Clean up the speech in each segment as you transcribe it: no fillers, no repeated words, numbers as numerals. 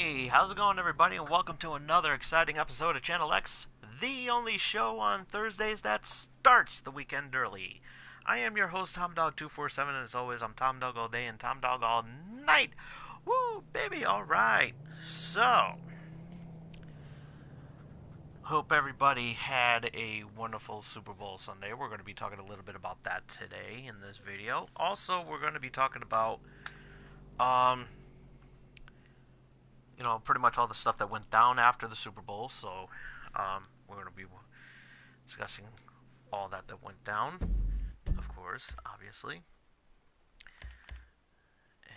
Hey, how's it going, everybody, and welcome to another exciting episode of Channel X, the only show on Thursdays that starts the weekend early. I am your host, TomDog247, and as always, I'm Tom Dog all day and Tom Dog all night. Woo, baby, alright. So, hope everybody had a wonderful Super Bowl Sunday. We're going to be talking a little bit about that today in this video. Also, we're going to be talking about, pretty much all the stuff that went down after the Super Bowl. So, we're going to be discussing all that went down, of course, obviously. And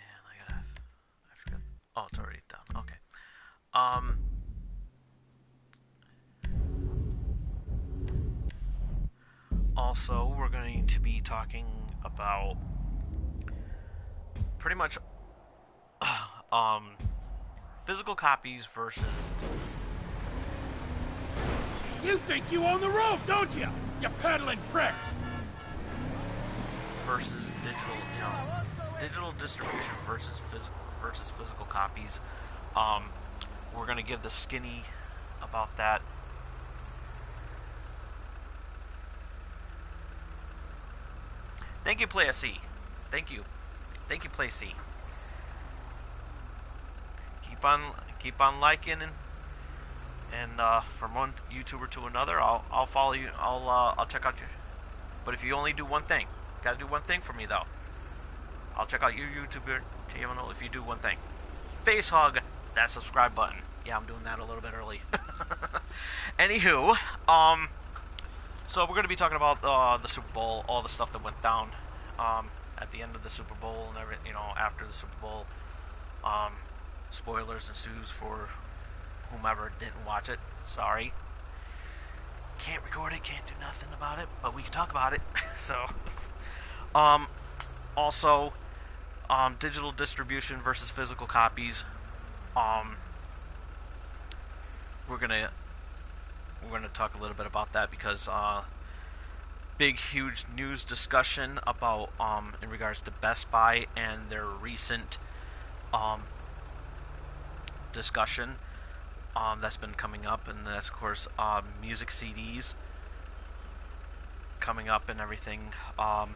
I forgot. Oh, it's already done. Okay. Also, we're going to be talking about pretty much, physical copies versus You think you own the road, don't you? You peddling pricks! versus digital distribution versus physical copies. We're gonna give the skinny about that. Thank you, Play C. Thank you, Play C. Keep on liking and from one YouTuber to another, I'll follow you. I'll check out you. But if you only do one thing, gotta do one thing for me though. I'll check out your YouTuber channel if you do one thing. Face hug that subscribe button. Yeah, I'm doing that a little bit early. Anywho, so we're gonna be talking about the Super Bowl, all the stuff that went down at the end of the Super Bowl and everything. After the Super Bowl. Spoilers ensues for whomever didn't watch it. Sorry. Can't record it, can't do nothing about it, but we can talk about it. So, also, digital distribution versus physical copies. We're gonna talk a little bit about that because big, huge news discussion about in regards to Best Buy and their recent discussion that's been coming up, and that's of course music CDs coming up and everything no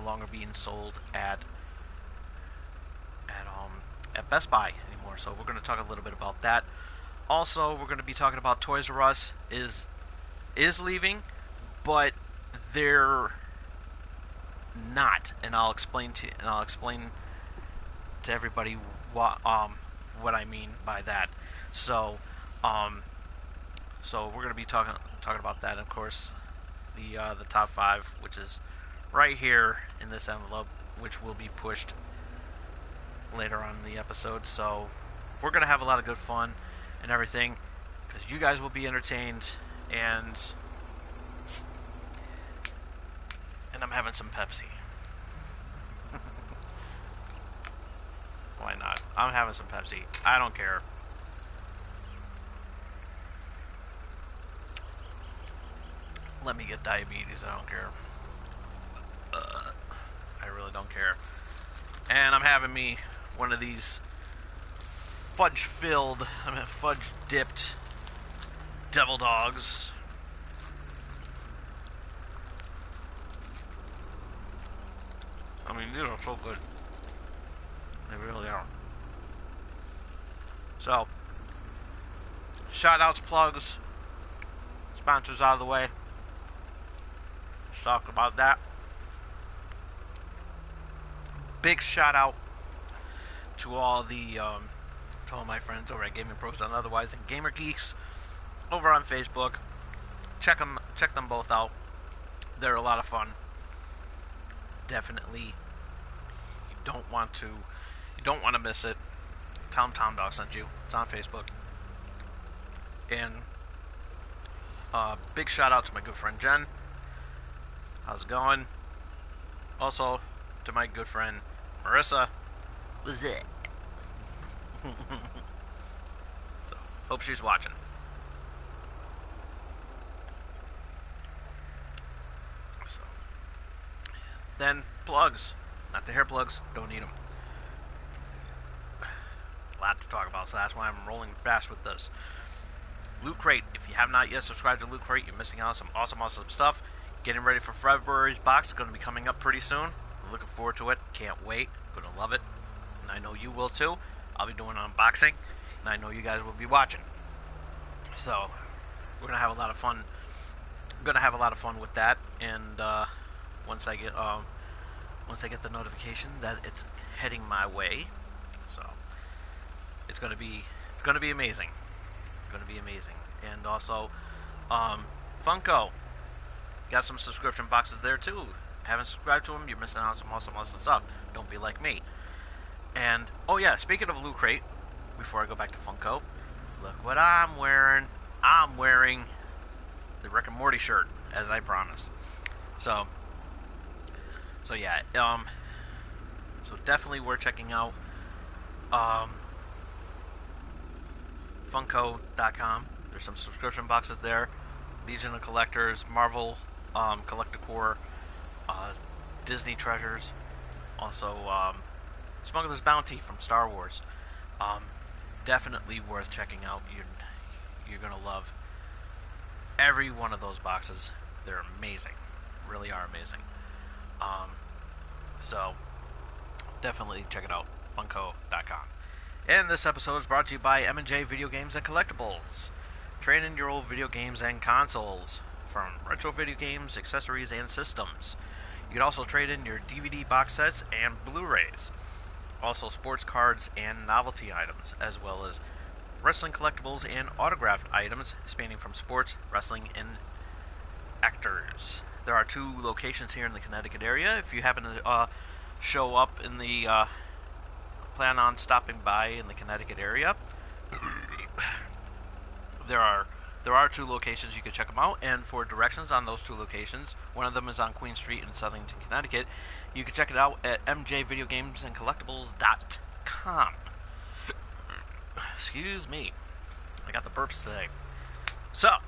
longer being sold at Best Buy anymore. So we're going to talk a little bit about that. Also, we're going to be talking about Toys R Us is leaving, but they're not, and I'll explain to everybody what I mean by that. So, we're going to be talking about that. And of course, the top 5, which is right here in this envelope, which will be pushed later on in the episode. So, we're going to have a lot of good fun and everything, because you guys will be entertained, and I'm having some Pepsi. Why not? I'm having some Pepsi. I don't care. Let me get diabetes. I don't care. I really don't care. And I'm having me one of these fudge-dipped devil dogs. I mean, these are so good. They really are. So, shout outs, plugs, sponsors out of the way. Let's talk about that. Big shout out to all my friends over at Gaming Pros and otherwise, and Gamer Geeks over on Facebook. Check them both out. They're a lot of fun. Definitely, you don't want to miss it. Tom Dog sent you. It's on Facebook. And big shout out to my good friend Jen. How's it going? Also to my good friend Marissa. What's it? Hope she's watching. So, then plugs. Not the hair plugs. Don't need them. A lot to talk about so that's why I'm rolling fast with this. Loot Crate. If you have not yet subscribed to Loot Crate, you're missing out on some awesome stuff. Getting ready for February's box. It's going to be coming up pretty soon. I'm looking forward to it. Can't wait. Going to love it. And I know you will too. I'll be doing an unboxing, and I know you guys will be watching. So, we're going to have a lot of fun. I'm going to have a lot of fun with that. And once I get the notification that it's heading my way, so it's going to be amazing. It's going to be amazing. And also, Funko. Got some subscription boxes there too. Haven't subscribed to them, you're missing out on some awesome stuff. Don't be like me. And, oh yeah, speaking of Loot Crate, before I go back to Funko, look what I'm wearing. I'm wearing the Rick and Morty shirt, as I promised. So yeah, so definitely worth checking out. Funko.com. There's some subscription boxes there. Legion of Collectors, Marvel Collector, Disney Treasures, also Smuggler's Bounty from Star Wars. Definitely worth checking out. You're gonna love every one of those boxes. They're amazing, really are amazing. So definitely check it out, Funko.com. And this episode is brought to you by M&J Video Games and Collectibles. Trade in your old video games and consoles, from retro video games, accessories, and systems. You can also trade in your DVD box sets and Blu-rays. Also sports cards and novelty items, as well as wrestling collectibles and autographed items spanning from sports, wrestling, and actors. There are 2 locations here in the Connecticut area. If you happen to show up in the plan on stopping by in the Connecticut area, there are 2 locations. You can check them out, and for directions on those 2 locations, one of them is on Queen Street in Southington, Connecticut. You can check it out at mjvideogamesandcollectibles.com. Excuse me, I got the burps today. So,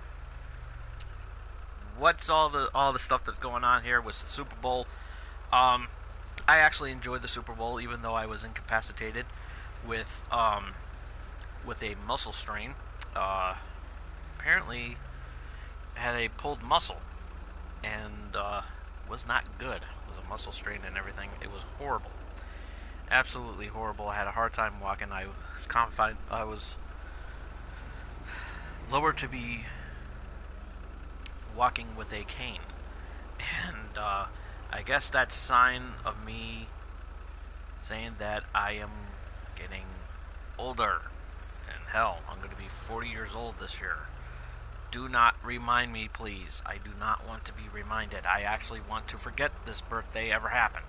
what's all the stuff that's going on here with the Super Bowl? I actually enjoyed the Super Bowl, even though I was incapacitated with a muscle strain. Apparently had a pulled muscle, and was not good. It was a muscle strain and everything. It was horrible, absolutely horrible. I had a hard time walking. I was confined. I was lower to be walking with a cane, and I guess that's a sign of me saying that I am getting older. And hell, I'm going to be 40 years old this year. Do not remind me, please. I do not want to be reminded. I actually want to forget this birthday ever happened.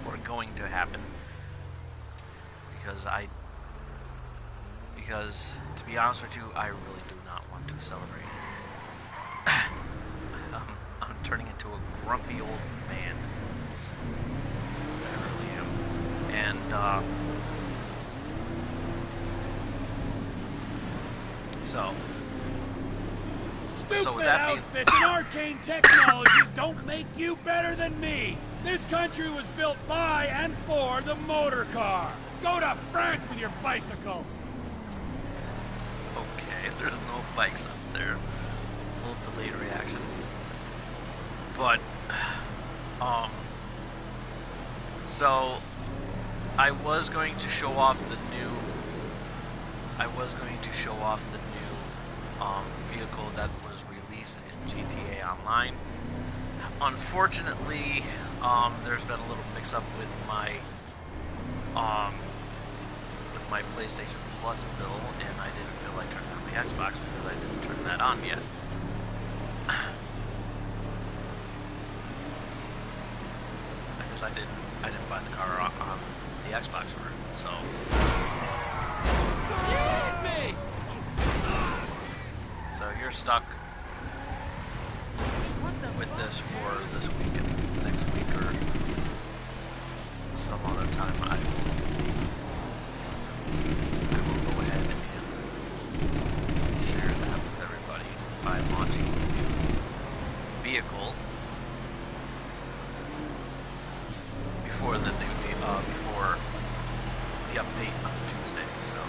Or going to happen. Because to be honest with you, I really do not want to celebrate it. I'm turning into a grumpy old man. I really am. And, Stupid outfits and arcane technology don't make you better than me. This country was built by and for the motor car. Go to France with your bicycles. Okay, there's no bikes up there. A little delayed reaction. But, so I was going to show off the new vehicle that was released in GTA Online. Unfortunately, there's been a little mix-up with my PlayStation Plus bill, and I didn't feel like turning on my Xbox because I didn't turn that on yet. Because I didn't buy the car on the Xbox for it, so. So you're stuck with this for this week and next week or some other time. I will go ahead and share that with everybody by launching the new vehicle before the update on Tuesday, so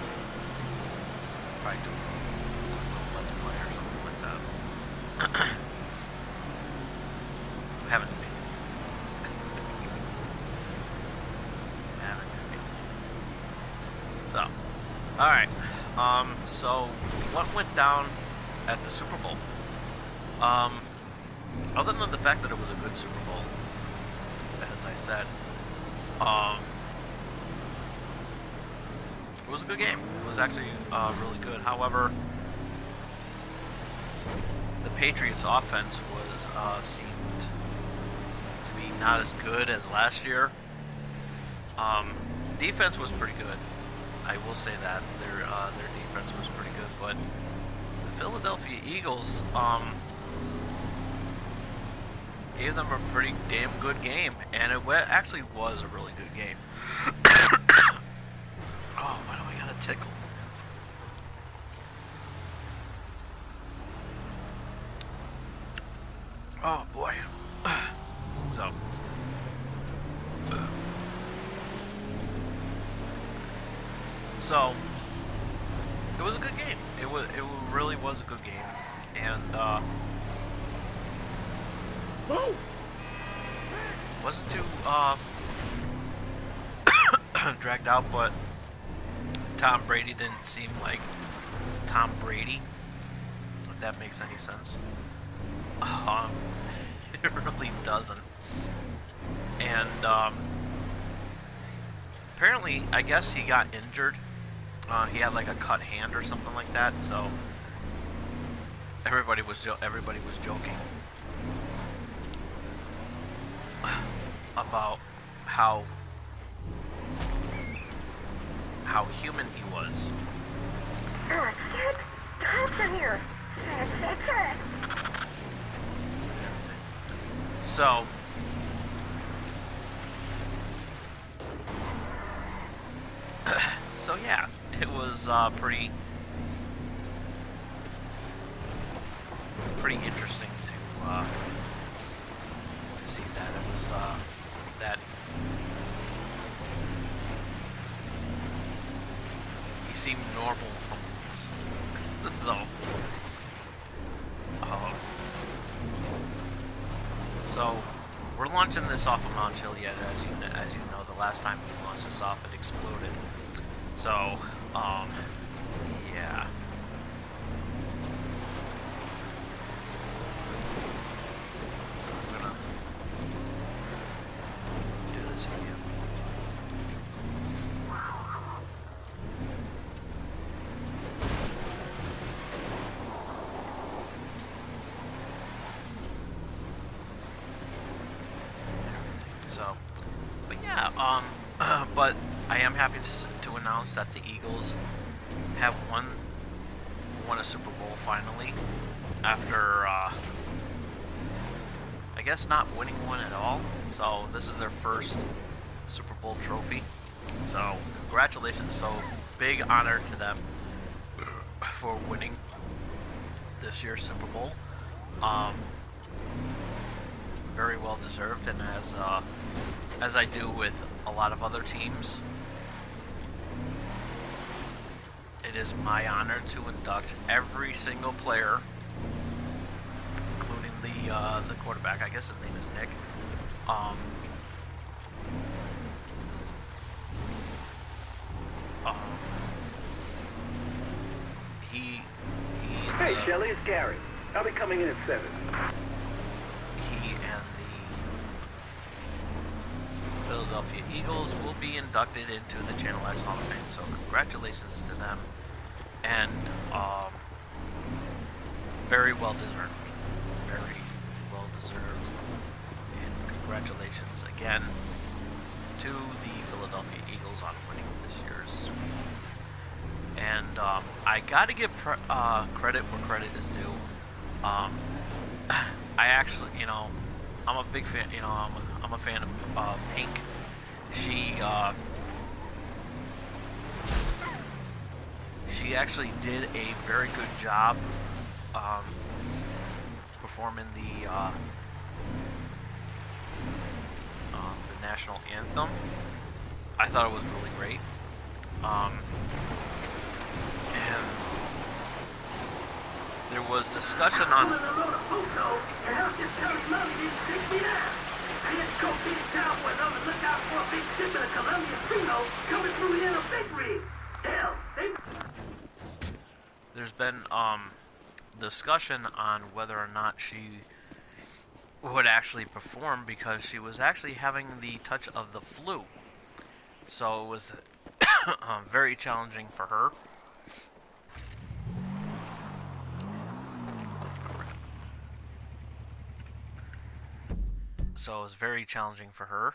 probably do a little Let's Play or something like that. Haven't made it. Haven't made it. So, alright. So what went down at the Super Bowl? Other than the fact that it was a good Super Bowl, as I said, it was a good game. It was actually really good. However, the Patriots' offense was seemed to be not as good as last year. Defense was pretty good. I will say that their defense was pretty good, but the Philadelphia Eagles gave them a pretty damn good game, and it actually was a really good game. Oh, why do I got a tickle? Oh boy. So it was a good game. It really was a good game, and wasn't too dragged out, but Tom Brady didn't seem like Tom Brady, if that makes any sense. It really doesn't. And apparently, I guess he got injured. He had like a cut hand or something like that. So everybody was joking about how human he was. Get from here. So yeah, it was pretty interesting to see that it was that he seemed normal from so we're launching this off of Mount Chiliad, as you know. The last time we launched this off, it exploded. So, yeah. So I'm gonna do this again. So, but yeah, but I am happy to announce that the Eagles have won a Super Bowl finally, after I guess not winning one at all. So this is their first Super Bowl trophy. So congratulations! So big honor to them for winning this year's Super Bowl. Very well deserved, and as I do with a lot of other teams, it is my honor to induct every single player, including the quarterback. I guess his name is Nick. Hey, Shelly, it's Gary. I'll be coming in at 7. He and the Philadelphia Eagles will be inducted into the Channel X Hall of Fame. So congratulations to them, and very well deserved. Very well deserved. And congratulations again to the Philadelphia Eagles on winning this year's Super Bowl. And I gotta give credit where credit is due. I actually, I'm a big fan. I'm a fan of Pink. She actually did a very good job performing the national anthem. I thought it was really great. And there was discussion on. There's been discussion on whether or not she would actually perform because she was actually having the touch of the flu. So it was very challenging for her. So it was very challenging for her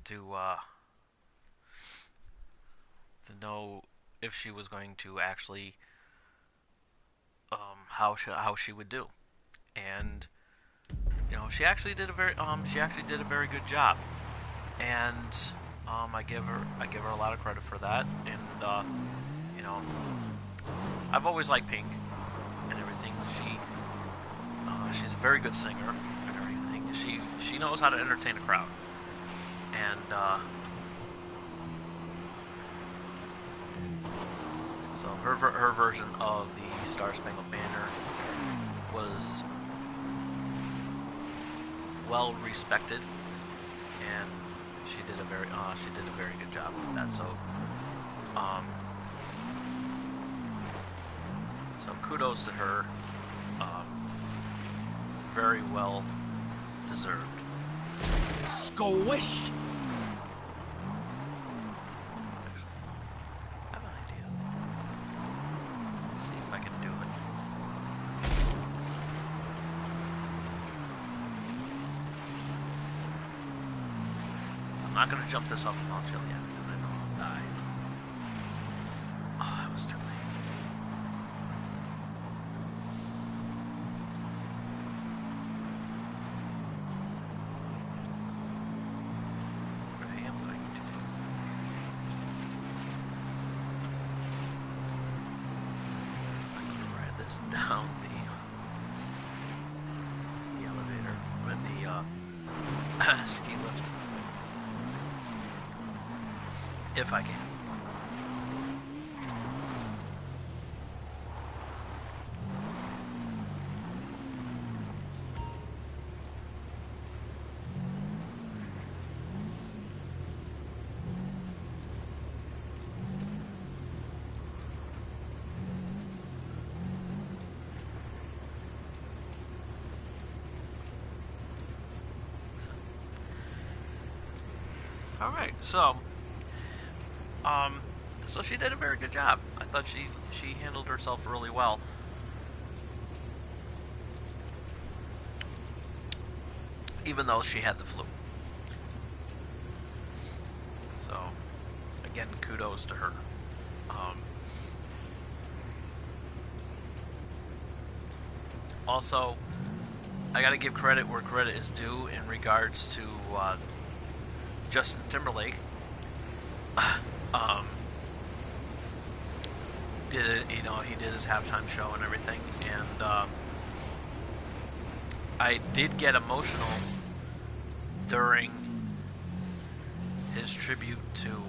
to know if she was going to actually how she would do. And you know, she actually did a very good job. And I give her a lot of credit for that. And you know, I've always liked Pink and everything. She's a very good singer and everything. She knows how to entertain a crowd. And so her version of the Star Spangled Banner was well respected, and she did a very good job with that. So so kudos to her. Very well deserved. Squish. I have an idea. Let's see if I can do it. I'm not gonna jump this off of Mount Chiliad because I know I'll die. Oh, that was too late. What I am going to do. I'm gonna ride this down the elevator with the ski lift. If I can. All right, so so she did a very good job. I thought she handled herself really well. Even though she had the flu. So, again, kudos to her. Also, I gotta give credit where credit is due in regards to Justin Timberlake. Did it, you know, he did his halftime show and everything, and I did get emotional during his tribute to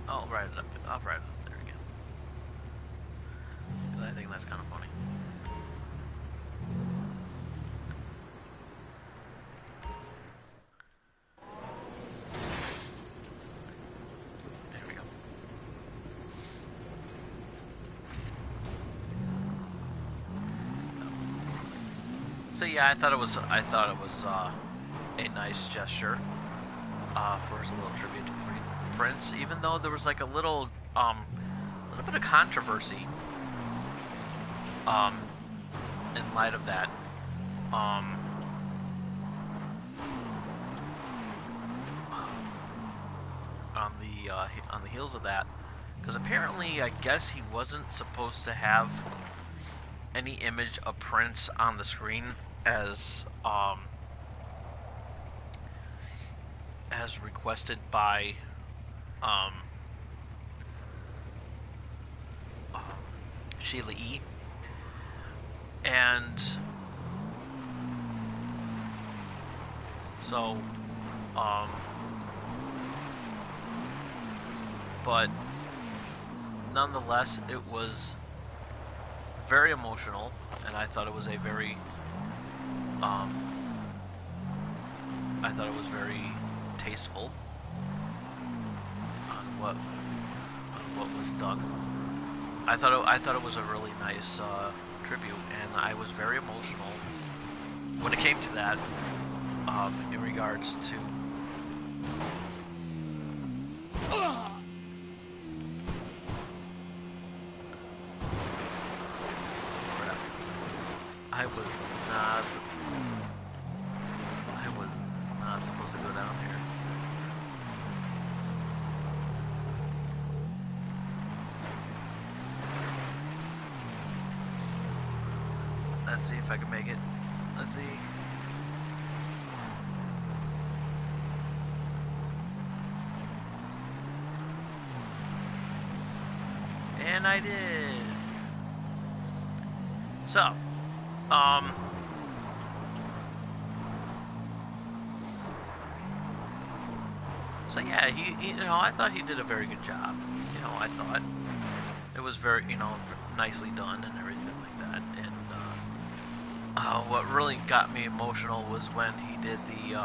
I'll write it up there again. 'Cause I think that's kind of funny. There we go. So yeah, I thought it was a nice gesture for his little tribute to Prince, even though there was like a little bit of controversy in light of that. On the heels of that, because apparently, I guess he wasn't supposed to have any image of Prince on the screen as requested by Sheila E. And so but nonetheless, it was very emotional, and I thought it was a very tasteful on what was done. I thought it was a really nice tribute, and I was very emotional when it came to that in regards to I was not supposed to go down here. Let's see if I can make it. Let's see. And I did. So, so yeah, he I thought he did a very good job. I thought it was very, nicely done and everything like that. And what really got me emotional was when he did the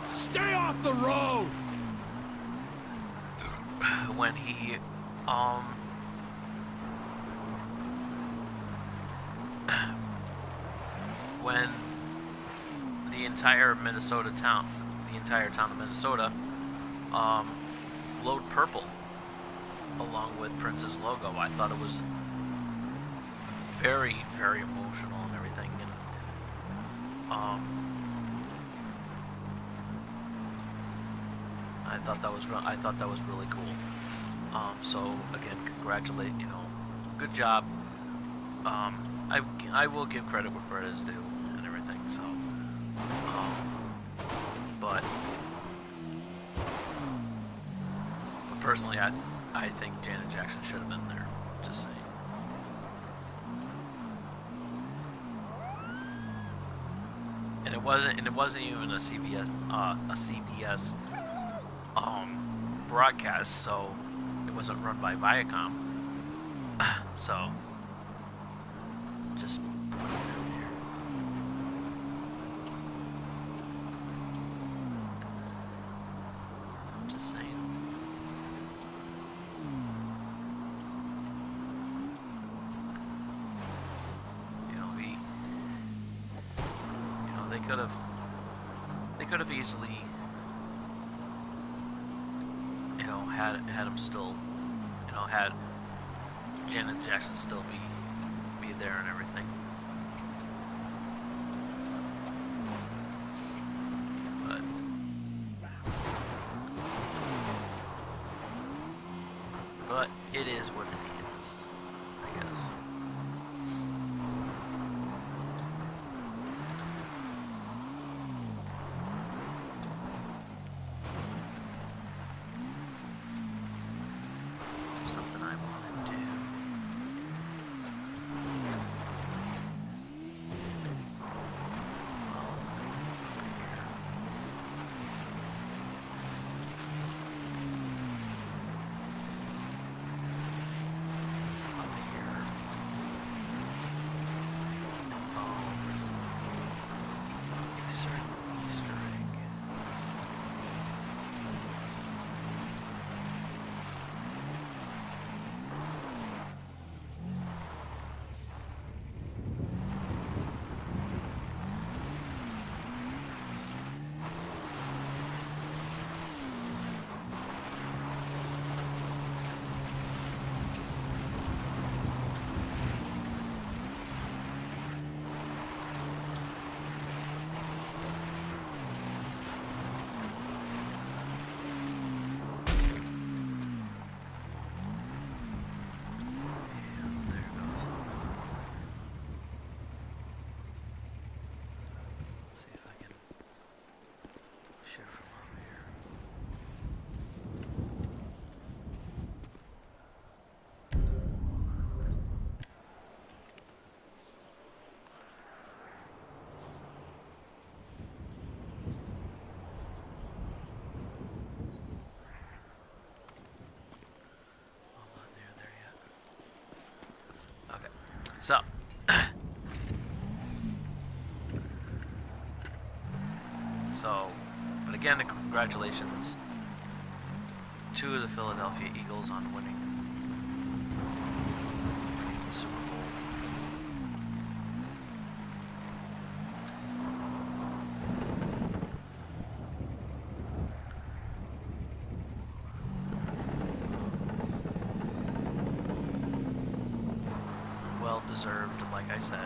Stay off the road! when he when the entire town of Minnesota glowed purple along with Prince's logo. I thought it was very, very emotional and everything, and I thought that was really cool. So again, congratulate, good job. I will give credit where credit is due and everything. So, but personally, I think Janet Jackson should have been there. Just saying. And it wasn't even a CBS broadcast, so it wasn't run by Viacom. So just put it down here. Just saying. They could have easily, had him still, had Janet Jackson still be there and everything. But it is what it is, I guess. Something I want to do. Well, let's go over here. So, but again, congratulations to the Philadelphia Eagles on winning the Super Bowl. Well deserved, like I said.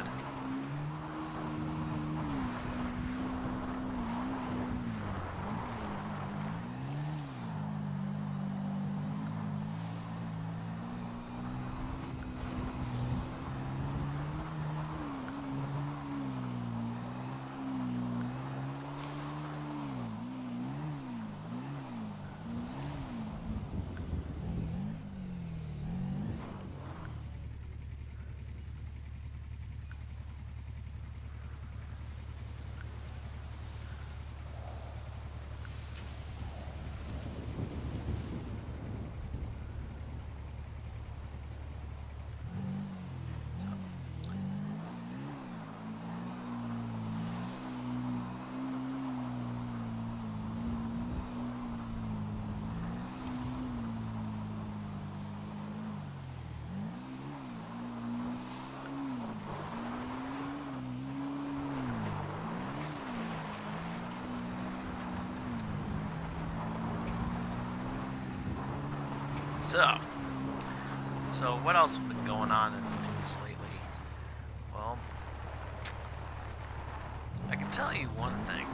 So what else has been going on in the news lately? Well, I can tell you one thing.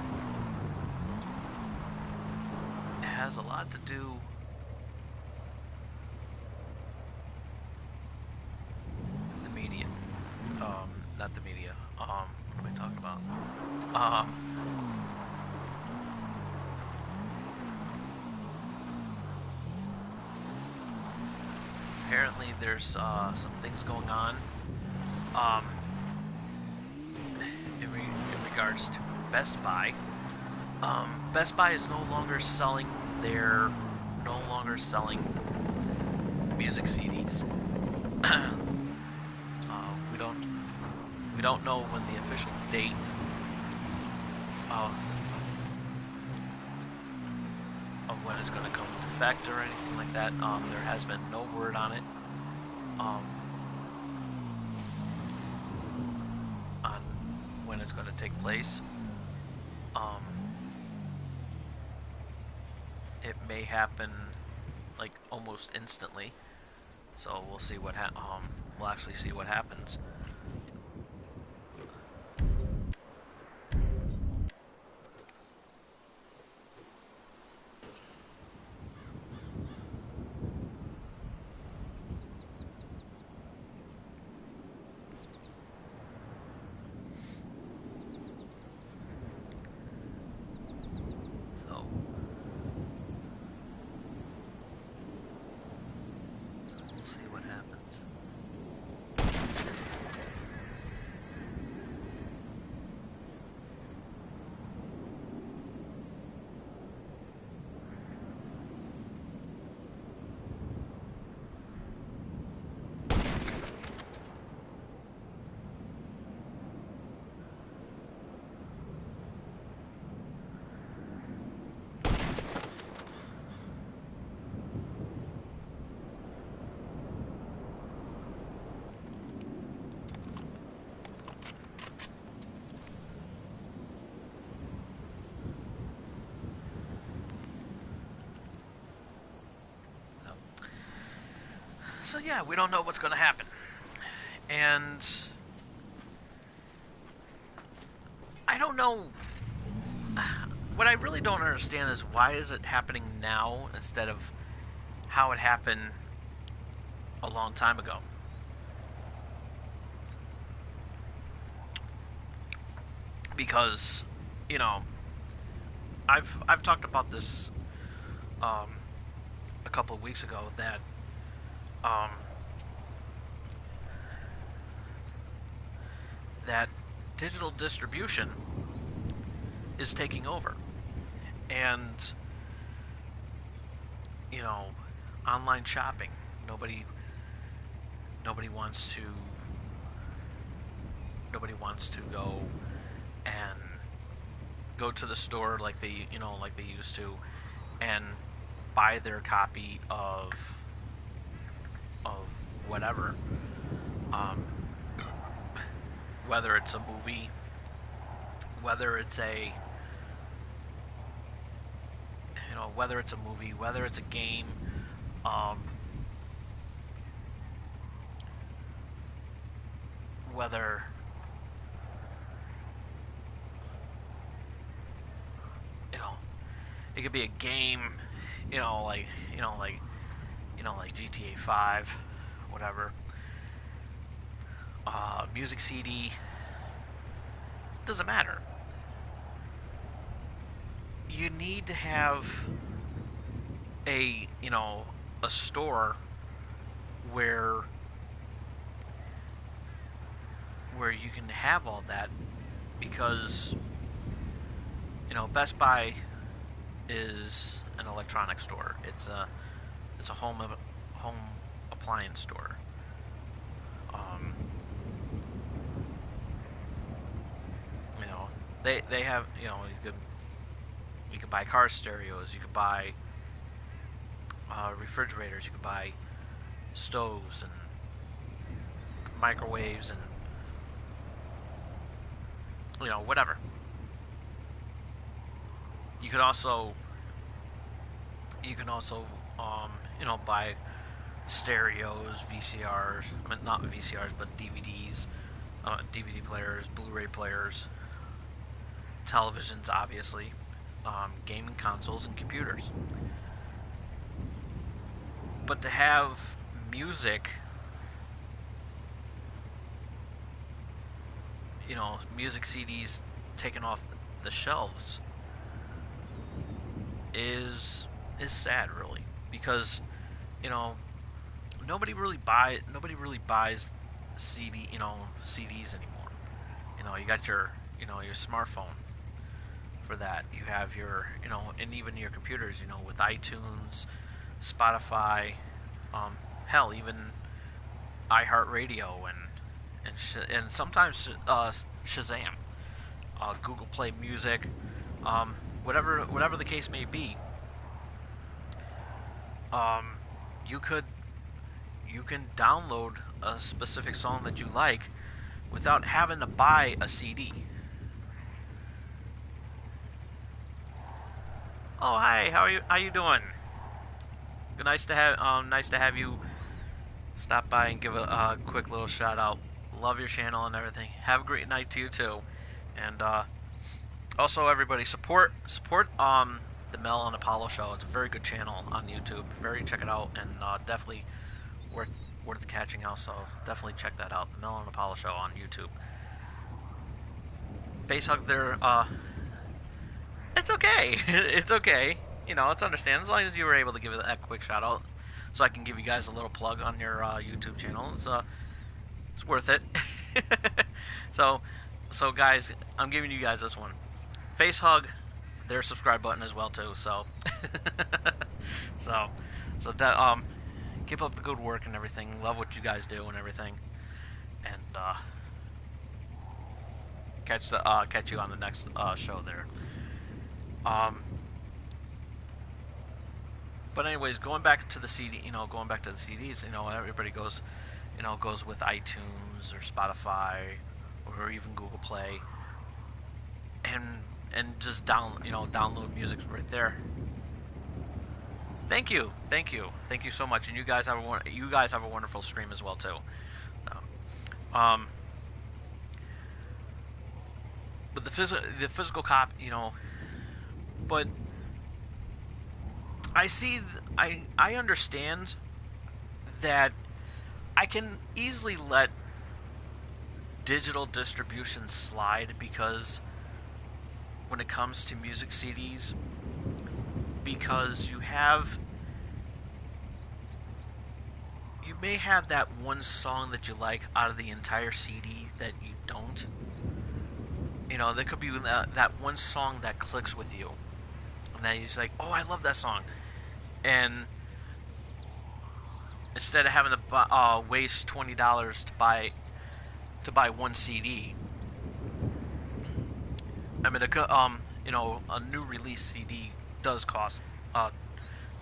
It has a lot to do with the media. Not the media. What am I talking about? Apparently there's some things going on in regards to Best Buy. Best Buy is no longer selling music CDs. We don't know when the official date of when it's going to come into effect or anything like that. There has been no word on it. On when it's going to take place. It may happen like almost instantly. So we'll see what we'll actually see what happens. So yeah, we don't know what's going to happen. And I don't know. What I really don't understand is why is it happening now instead of how it happened a long time ago. Because, you know, I've talked about this a couple of weeks ago that that digital distribution is taking over, and you know, online shopping. Nobody wants to nobody wants to go and go to the store like they used to and buy their copy of whatever, whether it's a movie, whether it's a whether it's a game, whether it could be a game, like GTA 5, whatever. Music CD, doesn't matter. You need to have a store where you can have all that, because Best Buy is an electronics store. It's a home appliance store. They have you could buy car stereos, you could buy refrigerators, you could buy stoves and microwaves and whatever. You can also buy stereos, VCRs, I mean, not VCRs, but DVDs, DVD players, Blu-ray players, televisions, obviously, gaming consoles, and computers. But to have music, music CDs taken off the shelves is sad, really, because nobody really buys CDs anymore. You got your your smartphone for that. You have your and even your computers, with iTunes, Spotify, hell, even iHeartRadio and sometimes Shazam, Google Play Music, whatever the case may be. You can download a specific song that you like without having to buy a CD. Oh, hi, how you doing? Nice to have you stop by and give a quick little shout out. Love your channel and everything. Have a great night to you too. And also, everybody, support the Mel and Apollo show. It's a very good channel on YouTube. Check it out, and definitely worth catching out. So definitely check that out. The Mel and Apollo show on YouTube. Face hug there. It's okay. It's okay. It's understandable, as long as you were able to give it that quick shout out, so I can give you guys a little plug on your YouTube channel. It's worth it. So guys, I'm giving you guys this one. Face hug their subscribe button as well too. So keep up the good work and everything. Love what you guys do and everything. And catch you on the next show there. But anyways, going back to the CDs, everybody goes with iTunes or Spotify or even Google Play, and just download music right there. Thank you so much, and you guys have a wonderful stream as well too. But the physical copy, but I understand that I can easily let digital distribution slide, because when it comes to music CDs, because you may have that one song that you like out of the entire CD that you don't. There could be that one song that clicks with you, and then you're just like, oh, I love that song. And instead of having to waste $20 to buy one CD, I mean, a new release CD does cost $15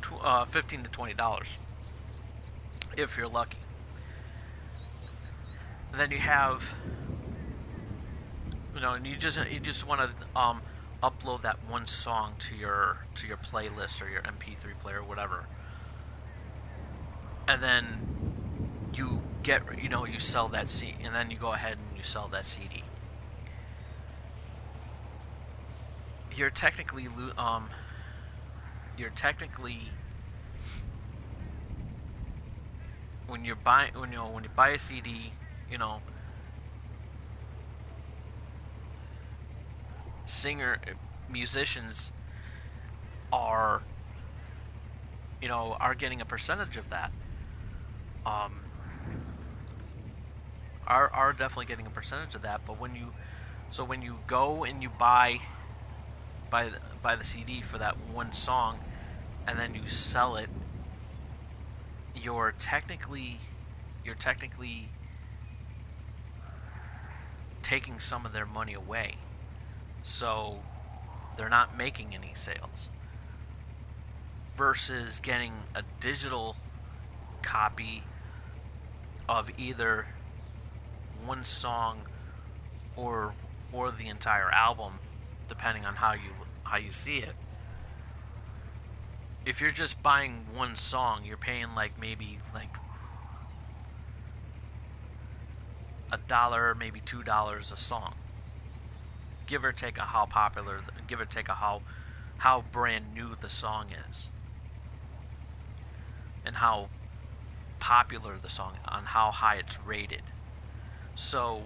to $20 if you're lucky. And then you have, and you just want to upload that one song to your playlist or your MP3 player or whatever, and then you get you sell that CD, and then you go ahead and you sell that CD. You're technically when you buy a CD, musicians are getting a percentage of that. Are definitely getting a percentage of that. But when you go and you buy the CD for that one song, and then you sell it, you're technically taking some of their money away. So they're not making any sales. Versus getting a digital copy of either one song or the entire album, depending on how you see it. If you're just buying one song, you're paying maybe $1, maybe $2 a song, give or take how brand new the song is, and how popular the song, on how high it's rated. So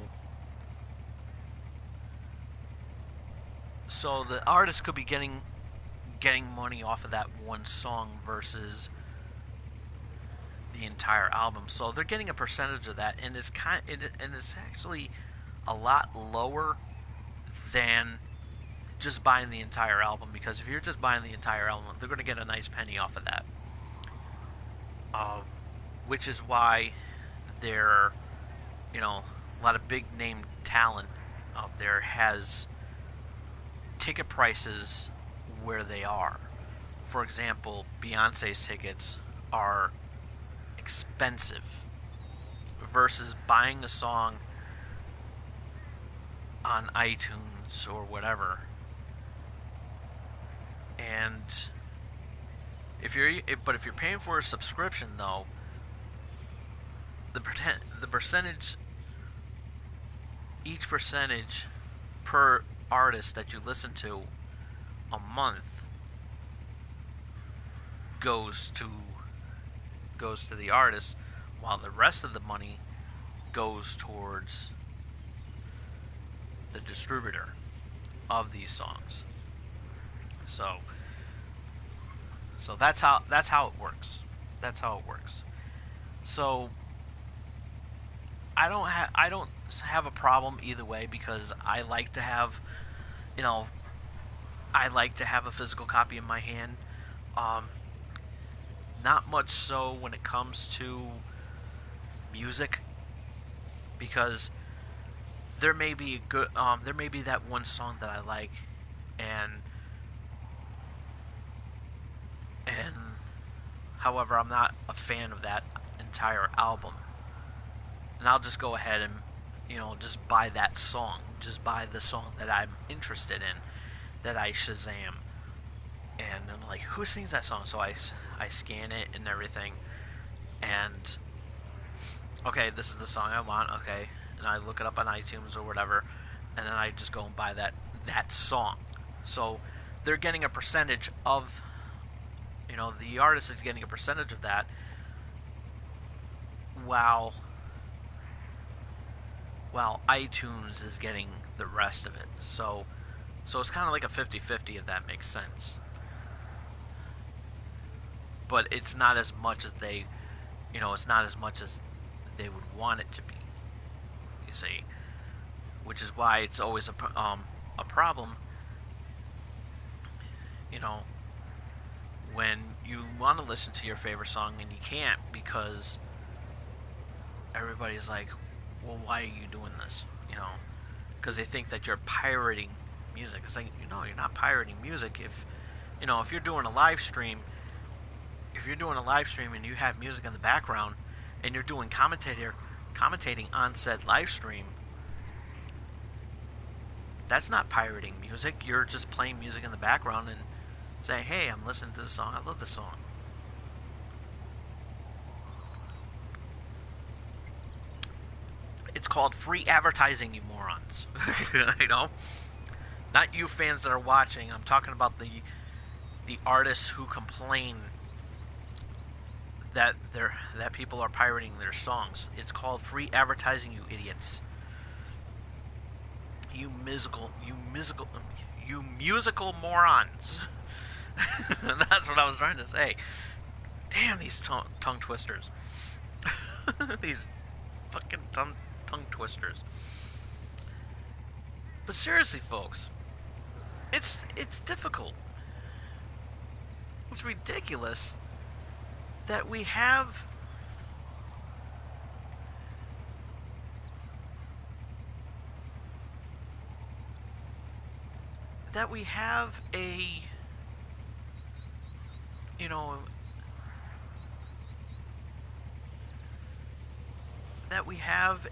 the artist could be getting money off of that one song versus the entire album. So they're getting a percentage of that, and it's actually a lot lower than just buying the entire album, because if you're just buying the entire album, they're going to get a nice penny off of that. Which is why a lot of big name talent out there has ticket prices where they are. For example, Beyonce's tickets are expensive versus buying a song on iTunes or whatever. And if you're paying for a subscription, though, the percentage, each percentage per artist that you listen to a month goes to the artist, while the rest of the money goes towards the distributor of these songs. So that's how it works. That's how it works. So I don't have a problem either way, because I like to have a physical copy in my hand. Not much so when it comes to music, because there may be that one song that I like, and however, I'm not a fan of that entire album, and I'll just go ahead and just buy that song, just buy the song that I'm interested in, that I Shazam, and I'm like, who sings that song? So I scan it and everything, and okay, this is the song I want, okay, and I look it up on iTunes or whatever, and then I just go and buy that song. So they're getting a percentage of, the artist is getting a percentage of that, while iTunes is getting the rest of it. So it's kind of like a 50-50, if that makes sense. But it's not as much as they would want it to be, you see, which is why it's always a problem, when you want to listen to your favorite song and you can't, because everybody's like, well, why are you doing this? Because they think that you're pirating music. It's like, you're not pirating music. If if you're doing a live stream, and you have music in the background, and you're doing commentating on said live stream, that's not pirating music. You're just playing music in the background and saying, hey, I'm listening to this song. I love this song. It's called free advertising, you morons. Not you fans that are watching. I'm talking about the artists who complain that people are pirating their songs. It's called free advertising, you idiots. You musical morons. That's what I was trying to say. Damn these tongue twisters. These fucking tongue twisters. But seriously, folks, it's difficult. It's ridiculous that we have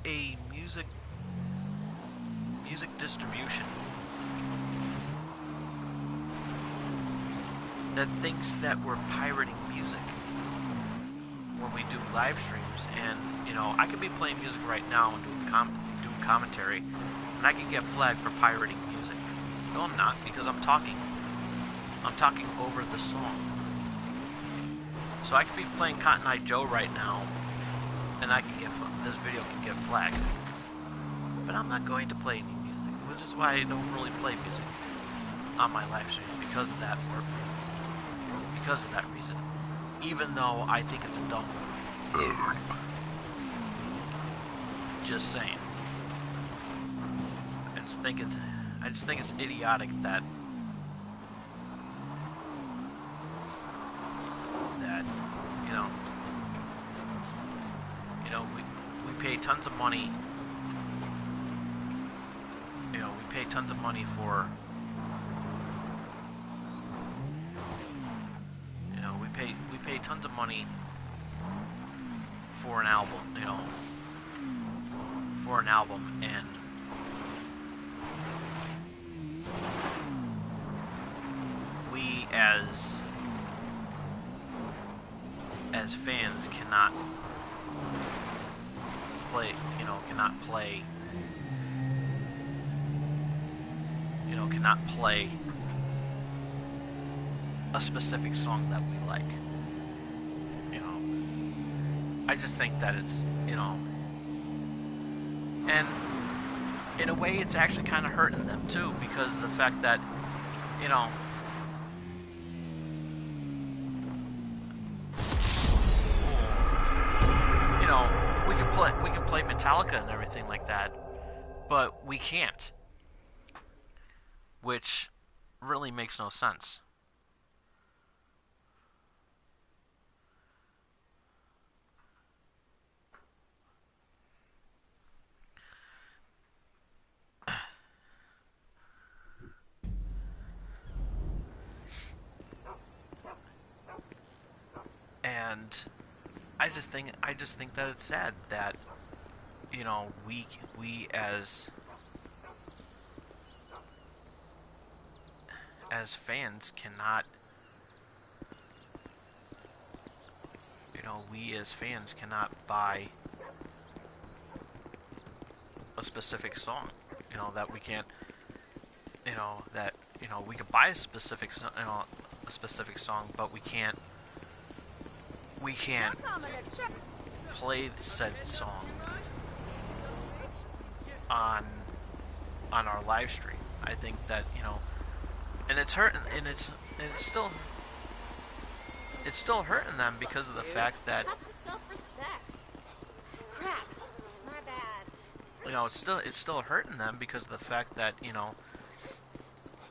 a music distribution that thinks that we're pirating music when we do live streams. And I could be playing music right now and doing commentary, and I could get flagged for pirating music. No, I'm not, because I'm talking over the song. So I could be playing Cotton Eye Joe right now, and this video can get flagged. But I'm not going to play any music, which is why I don't really play music on my live streams, because of that reason. Even though I think it's a dumb move. Just saying. I just think it's idiotic that we pay tons of money. We pay tons of money for. We pay tons of money for an album. And we as fans cannot play a specific song that we like. I just think that it's, and in a way it's actually kind of hurting them too, because of the fact that, we can play Metallica and everything like that, but we can't, which really makes no sense. And I just think that it's sad that we as fans cannot buy a specific song, that we can't, that we could buy a specific song, but we can't play said song on our live stream. I think that, and it's hurting, and it's still hurting them because of the fact that Crap. My bad. it's still hurting them because of the fact that,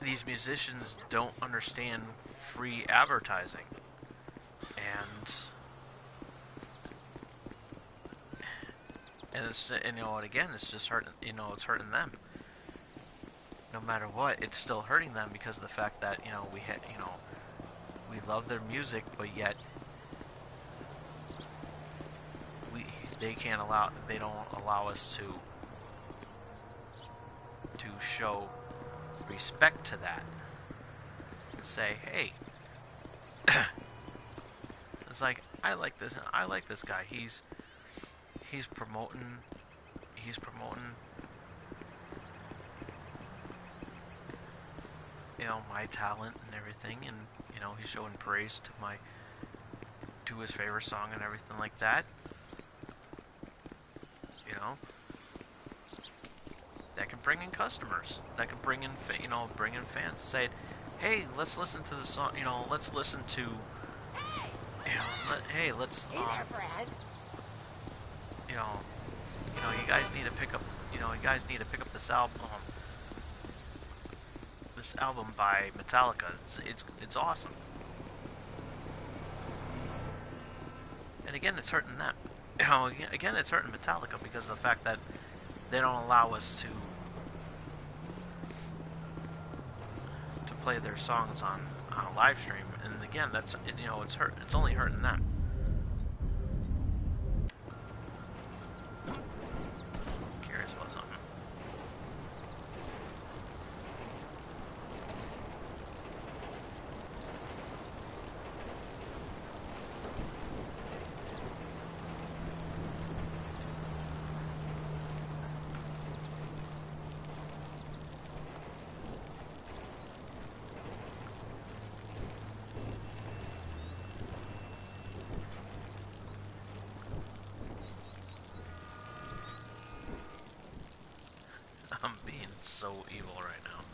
these musicians don't understand free advertising. And it's, and again, it's just hurting, it's hurting them. no matter what, it's still hurting them because of the fact that we love their music, but yet they don't allow us to show respect to that and say, hey, it's like, I like this guy. He's promoting my talent and everything, and he's showing praise to his favorite song and everything like that. That can bring in customers. That can bring in fans. Say, hey, let's listen to the song. Let's listen to. Hey, let's. Hey there, Brad. You guys need to pick up. You guys need to pick up this album. This album by Metallica. It's awesome. And again, it's hurting them. Again, it's hurting Metallica because of the fact that they don't allow us to play their songs on a live stream. And again, that's it's only hurting them. Curious about something. I'm being so evil right now.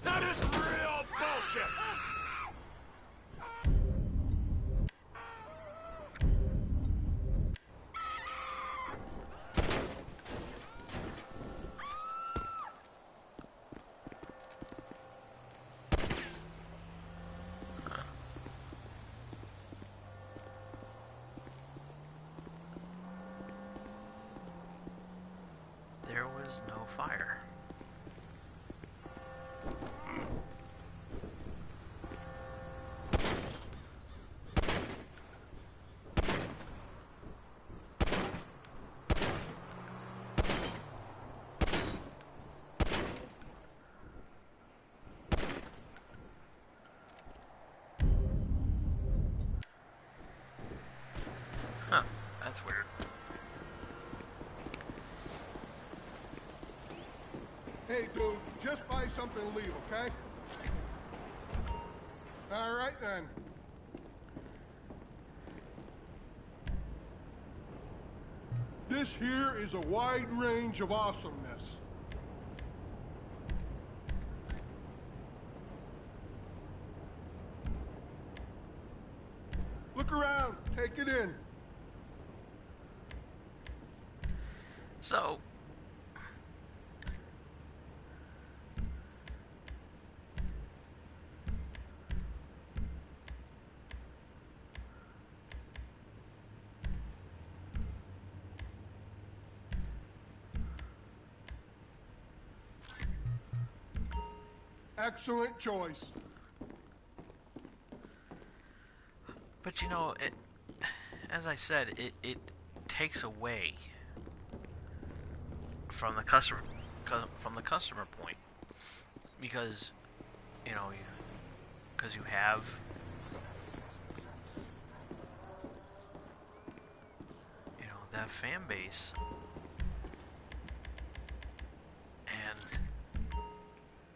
That is real bullshit! There was no fire. Huh, that's weird. Hey, dude, just buy something and leave, okay? All right, then. This here is a wide range of awesomeness. Look around, take it in. So, Excellent choice. but as I said, it takes away from the customer point, because you have that fan base, and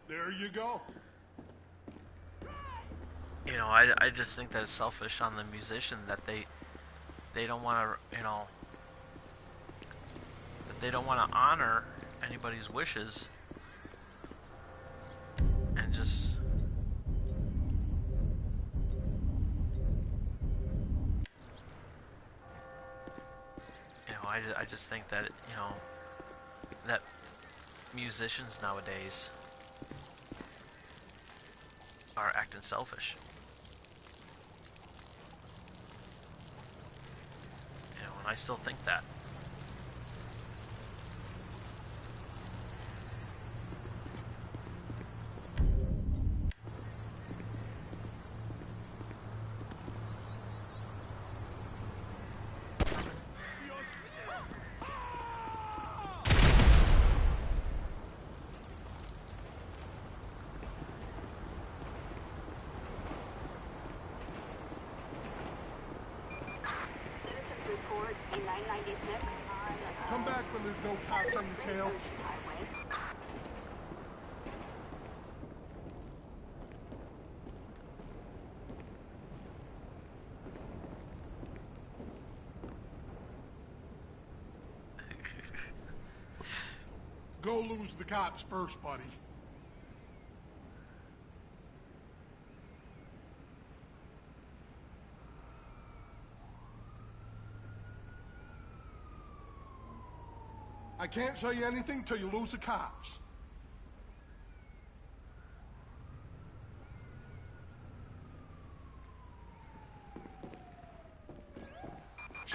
There you go. I just think that it's selfish on the musician that they don't want to, that they don't want to honor anybody's wishes and just I just think that that musicians nowadays are acting selfish. And I still think that. Come back when there's no cops on your tail. Go lose the cops first, buddy. I can't tell you anything till you lose the cops.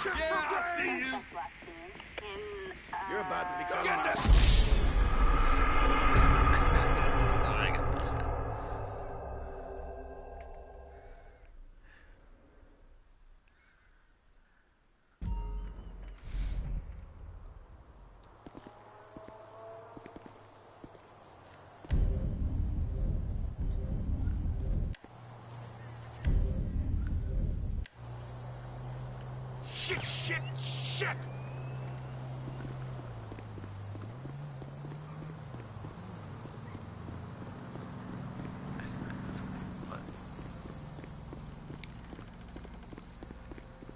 Yeah, I see you. You're about to become I got busted. Shit!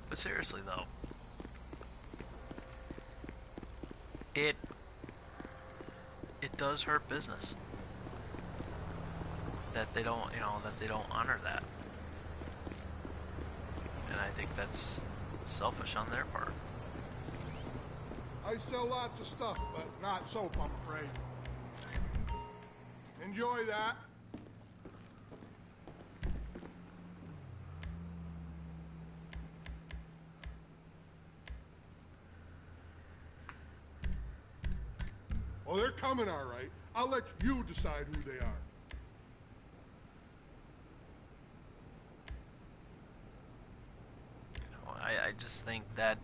But seriously though, it does hurt business that they don't, that they don't honor that. And I think that's selfish on their part. I sell lots of stuff, but not soap, I'm afraid. Enjoy that. Well, they're coming all right. I'll let you decide who they are. I just think that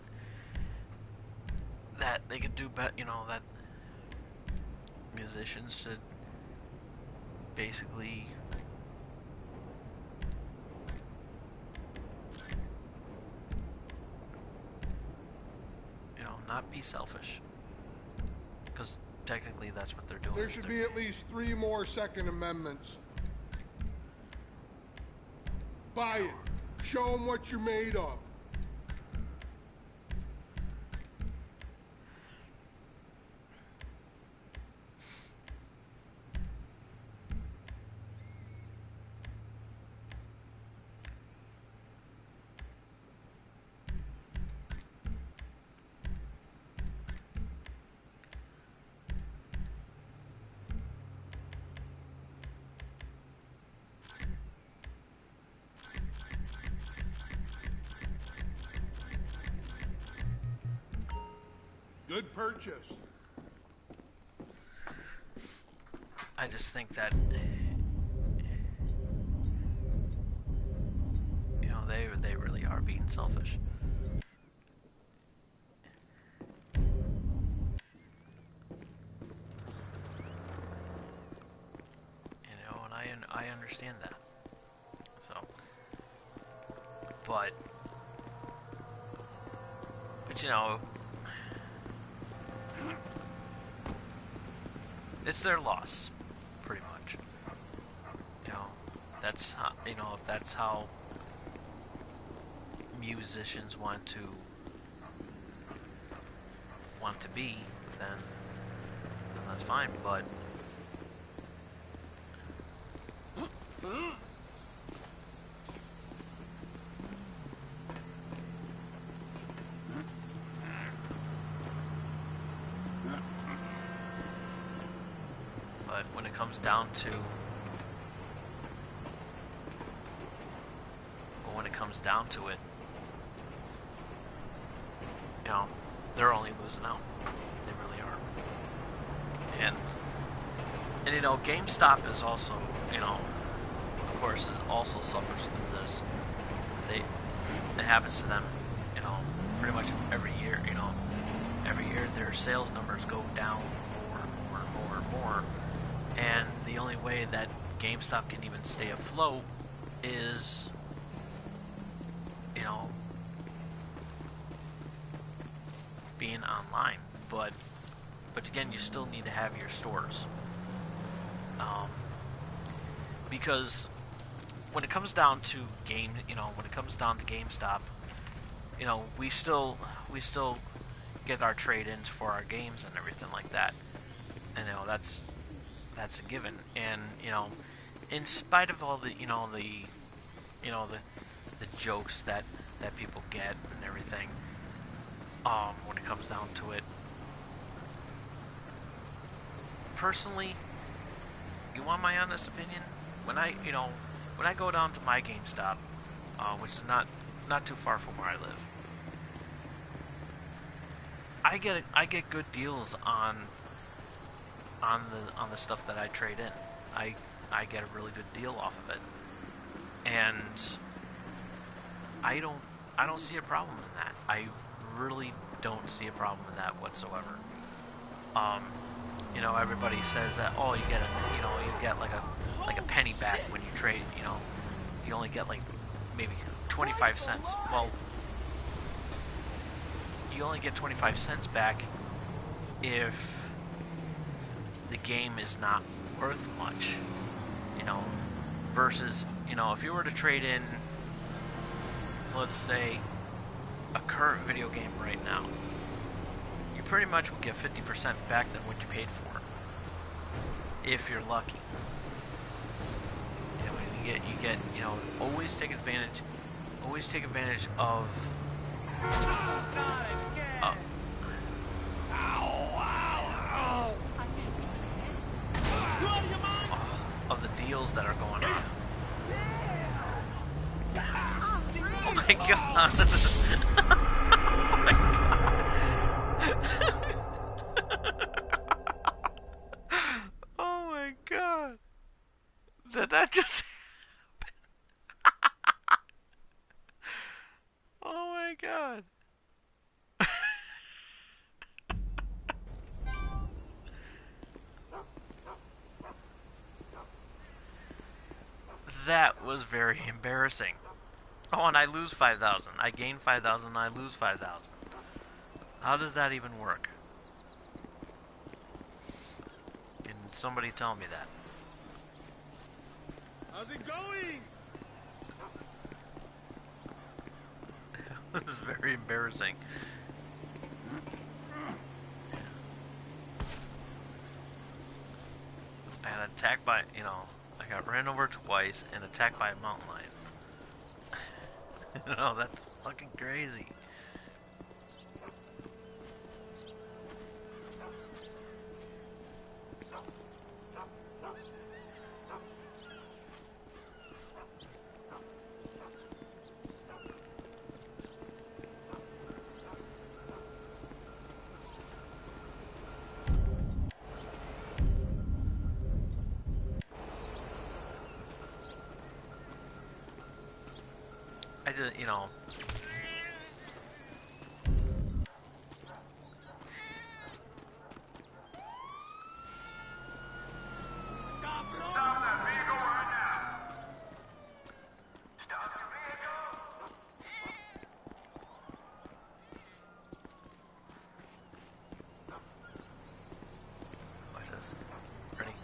they could do better, that musicians should basically not be selfish, because technically that's what they're doing. There should be at least 3 more Second Amendments. Buy it. Show them what you're made of. Good purchase. I just think that they really are being selfish. And I understand that. So, but it's their loss, pretty much. That's how, if that's how musicians want to be, then that's fine. But when it comes down to it, you know, they're only losing out. They really are. And you know, GameStop is also, you know, of course, also suffers through this. It happens to them, you know, pretty much every year. You know, every year their sales numbers go down more. And the only way that GameStop can even stay afloat is, you know, being online. But again, you still need to have your stores. Because when it comes down to GameStop, you know, we still get our trade-ins for our games and everything like that. And you know, that's a given. And you know, in spite of all the the jokes that people get and everything, when it comes down to it, personally, you want my honest opinion? When I go down to my GameStop, which is not too far from where I live, I get good deals on the stuff that I trade in. I get a really good deal off of it, and I don't see a problem in that. I really don't see a problem in that whatsoever. You know, everybody says that, oh, you get like a penny back when you trade. You know, you only get like maybe 25 cents. Well, you only get 25 cents back if the game is not worth much, you know, versus, you know, if you were to trade in, let's say, a current video game right now, you pretty much will get 50% back than what you paid for, if you're lucky. You know, you get, you know, always take advantage of of the deals that are going on. Oh my god. Oh my god. Oh my god. Did that just happen? Oh my god. That was very embarrassing. Oh, and I lose 5,000. I gain 5,000 and I lose 5,000. How does that even work? Can somebody tell me that? How's it going? It was very embarrassing. I got attacked by, you know, I got ran over twice and attacked by a mountain lion. You know, that's fucking crazy. I just, you know... Watch this. Ready?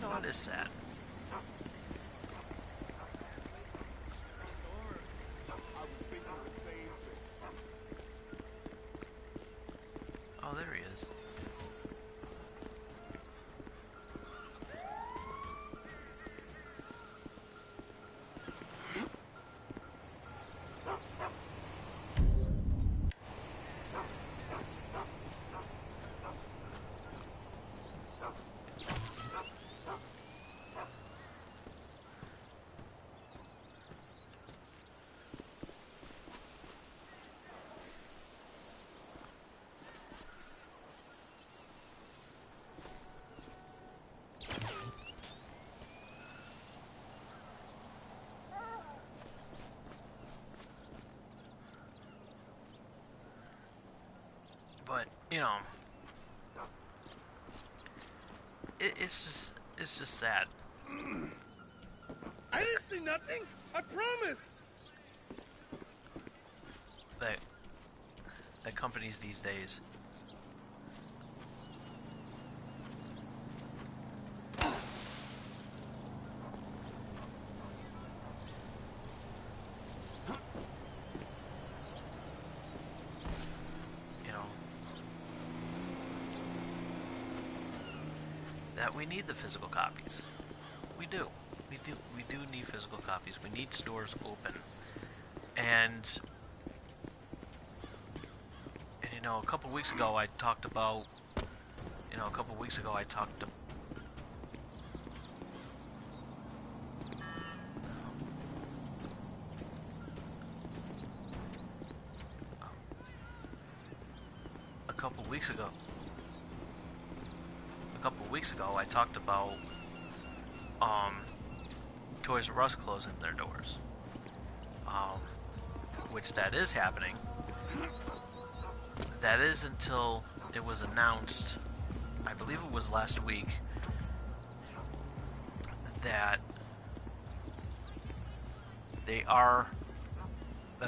know, it is sad. Oh, there he is. But, you know, it's just sad. I didn't see nothing. I promise. That companies these days, you know, that we need the physical copies. We do need physical copies. We need stores open. And you know, a couple weeks ago I talked about, a couple weeks ago I talked about Toys R Us closing their doors, which that is happening. That is until it was announced, I believe it was last week, that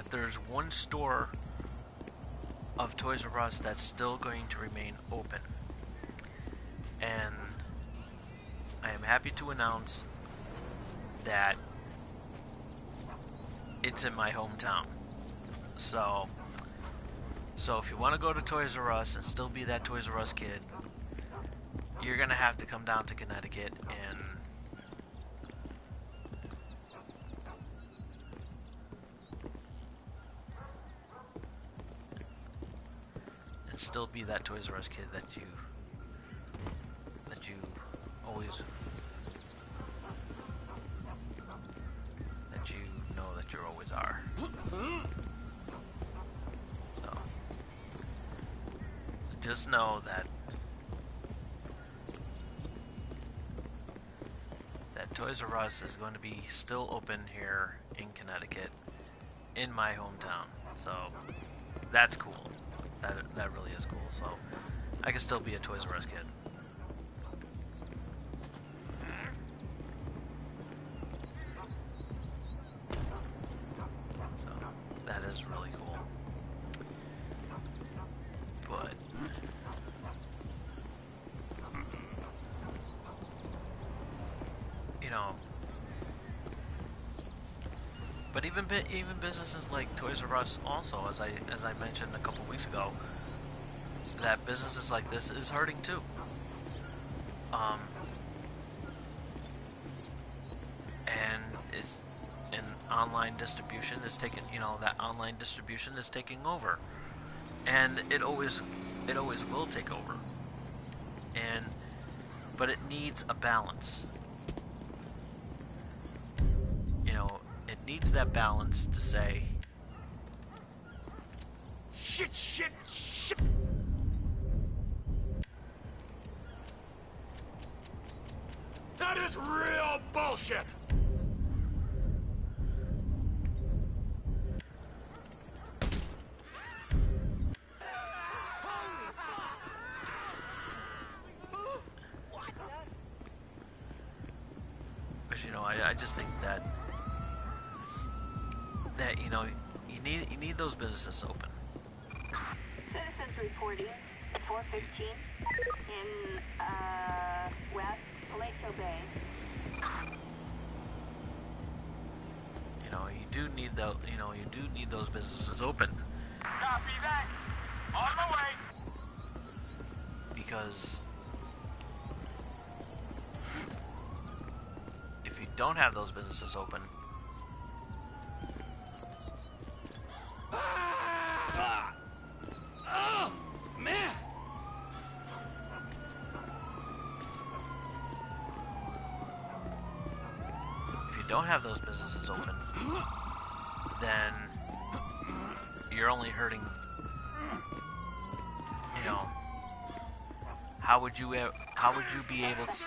there's one store of Toys R Us that's still going to remain open. And I am happy to announce that it's in my hometown. So if you want to go to Toys R Us and still be that Toys R Us kid, you're going to have to come down to Connecticut and still be that Toys R Us kid that you always, that you know that you always are. So just know that Toys R Us is going to be still open here in Connecticut, in my hometown. So that's cool. That really is cool. So I can still be a Toys R Us kid. So that is really cool. But you know, but even businesses like Toys R Us also, as I mentioned a couple weeks ago, that businesses like this is hurting too. And online distribution is taking, that online distribution is taking over, and it always will take over. But it needs a balance. It needs that balance to say, Shit. That is real bullshit. But I just think that you need those businesses open. Citizens reporting 415 in West Palazzo Bay. obey. You know, you do need those businesses open. Copy that. On the way. Because if you don't have those businesses open, Oh, man. if you don't have those businesses open, then you're only hurting, you know, how would you be able to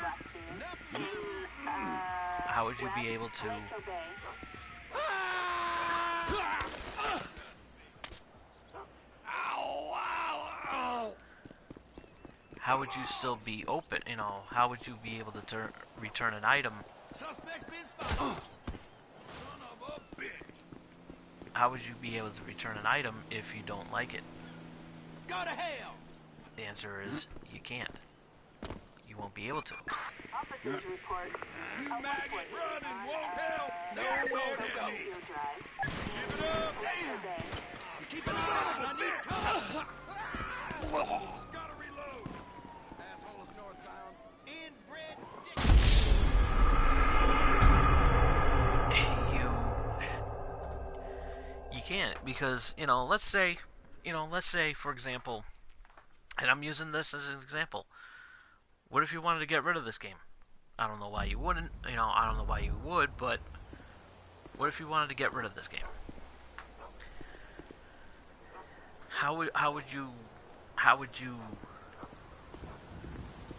How would you be able to obey? how would you still be open, you know, how would you be able to return an item? Suspect's been spotted. Son of a bitch. How would you be able to return an item if you don't like it? Go to hell. The answer is you can't. You won't be able to. Officers report. You maggot running won't help. Nowhere to go. Give it up. Damn. Keep it son of a bitch. Gotta reload. Asshole is northbound. Inbred dick. You can't, because, you know, let's say for example, and I'm using this as an example. What if you wanted to get rid of this game? I don't know why you wouldn't, you know, I don't know why you would, but what if you wanted to get rid of this game? How would you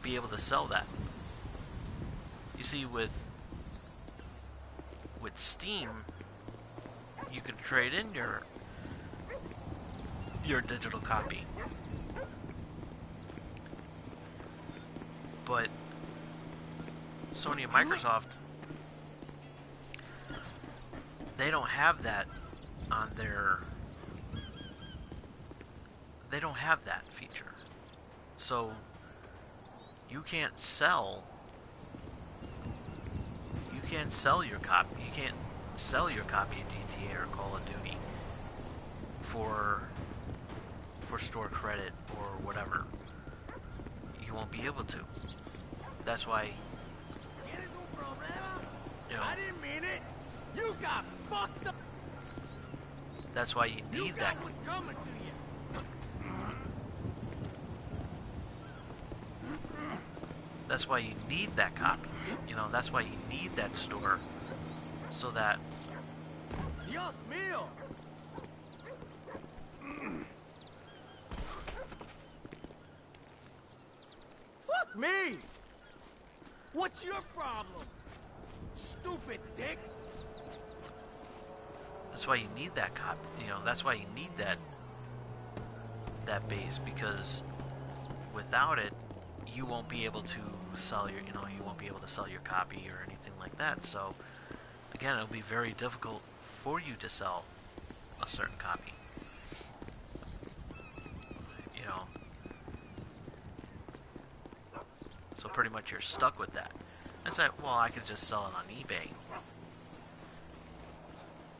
be able to sell that? You see, with Steam, you can trade in your digital copy. But Sony and Microsoft, they don't have that on their... They don't have that feature. So you can't sell your copy. You can't sell your copy of GTA or Call of Duty for store credit or whatever. You won't be able to. That's why, you know, I didn't mean it. You got fucked up. that's why you You need got that. what's coming to you. That's why you need that copy. You know, that's why you need that store, so that Dios mío. Fuck me. What's your problem? Stupid dick. that's why you need that copy. You know, that's why you need that base, because without it, you won't be able to sell your, you know, you won't be able to sell your copy or anything like that. So again, it'll be very difficult for you to sell a certain copy. You know, so pretty much you're stuck with that. It's like, well, I could just sell it on eBay.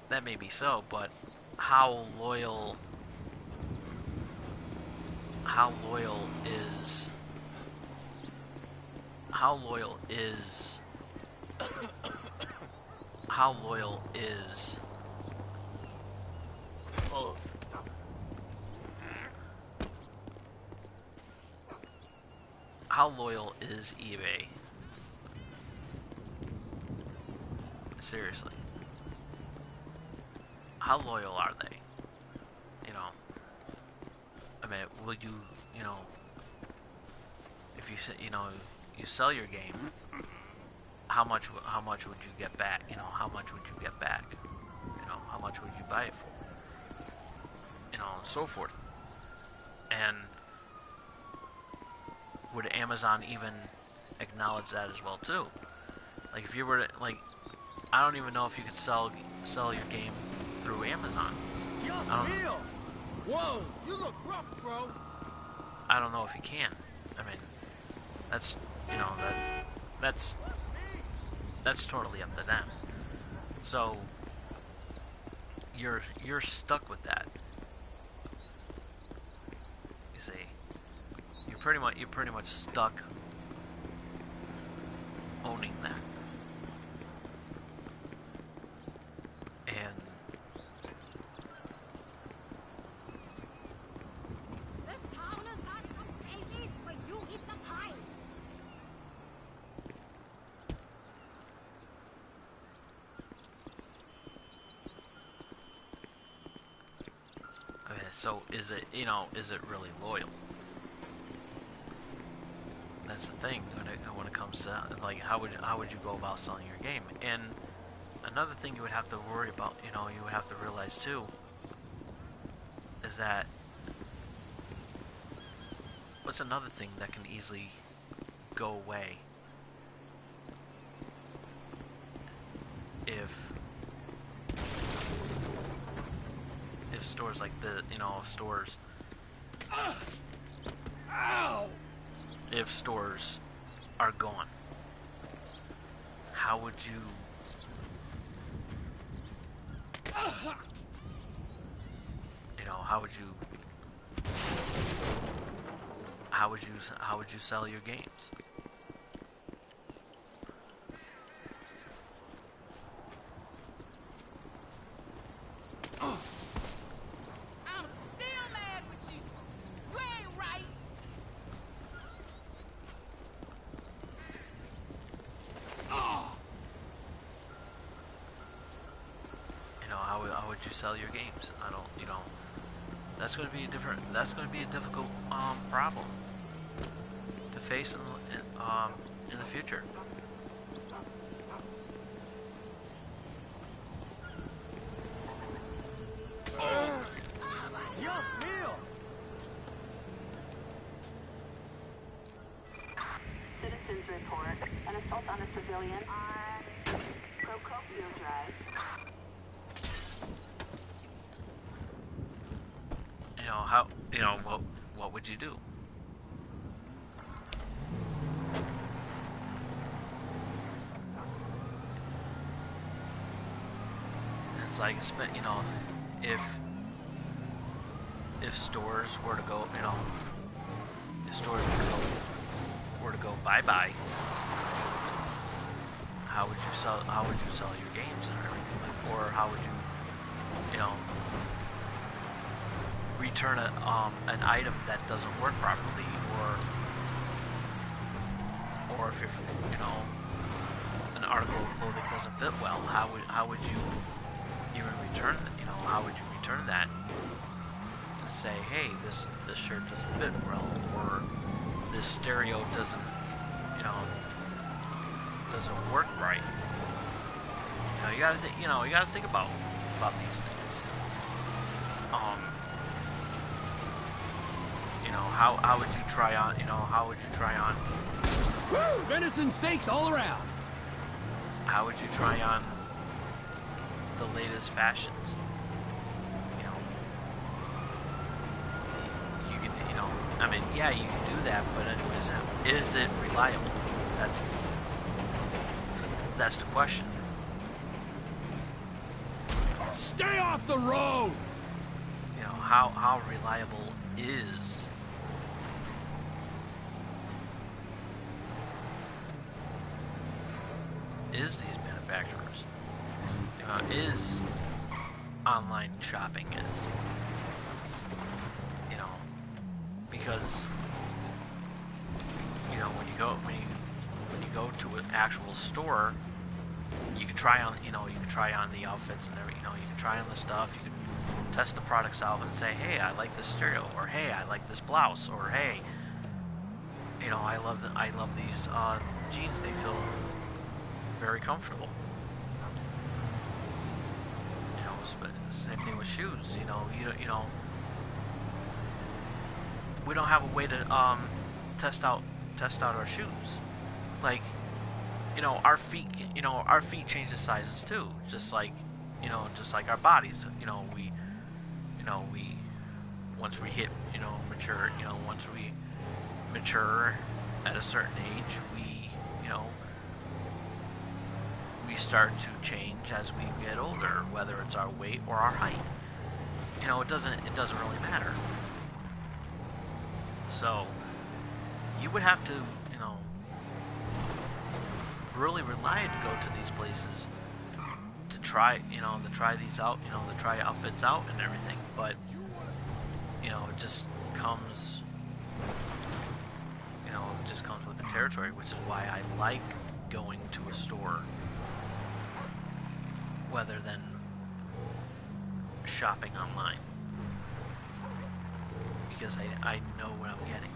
That may be so, but how loyal is how loyal is how loyal is how loyal is eBay? Seriously. How loyal are they? You know, I mean, will you, you know, if you you sell your game, how much would you get back? You know, how much would you get back? You know, how much would you buy it for? You know, and so forth. And would Amazon even acknowledge that as well too? Like, if you were to, like, I don't even know if you could sell your game through Amazon. Dios I don't mío. Whoa, you look rough, bro. I don't know if you can. I mean, that's, you know, that's That's totally up to them. So you're stuck with that. You see, you're pretty much stuck owning that. And this town has got some crazies, but you eat the pie. okay, so is it really loyal? That's the thing when it comes to, like, how would you go about selling your game? And another thing you would have to worry about, you would have to realize too, is that what's another thing that can easily go away if stores like if stores are gone, how would you how would you sell your games? I'm still mad with you. You ain't right. How would you sell your games? I don't, that's going to be a difficult problem to face in the future. Dios mío! Citizens report an assault on a civilian on Procopio Drive. What would you do? It's like, if stores were to go, if stores were to go bye-bye, how would you sell your games and everything, or how would you return an item that doesn't work properly, or if an article of clothing doesn't fit well, how would you even return it? How would you return that and say, hey, this shirt doesn't fit well, or this stereo doesn't work right? You gotta think about these things. How would you try on, Woo! Venison steaks all around. how would you try on the latest fashions? You can, yeah, you can do that, but anyways, is it reliable? That's the question. Stay off the road. How reliable is these manufacturers? Is online shopping because when you go to an actual store, you can try on the outfits and everything. You can try on the stuff. You can test the products out and say, hey, I like this stereo, or hey, I like this blouse, or hey, I love these jeans. They feel very comfortable. Same thing with shoes. We don't have a way to test out our shoes. Like, our feet change the sizes too, just like our bodies. We once we hit mature, once we mature at a certain age, start to change as we get older, whether it's our weight or our height. You know, it doesn't really matter. So you would have to, you know, really rely to go to these places to try, you know, to try these out, you know, to try outfits out and everything. But you know, it just comes, you know, it just comes with the territory, which is why I like going to a store rather than shopping online, because I know what I'm getting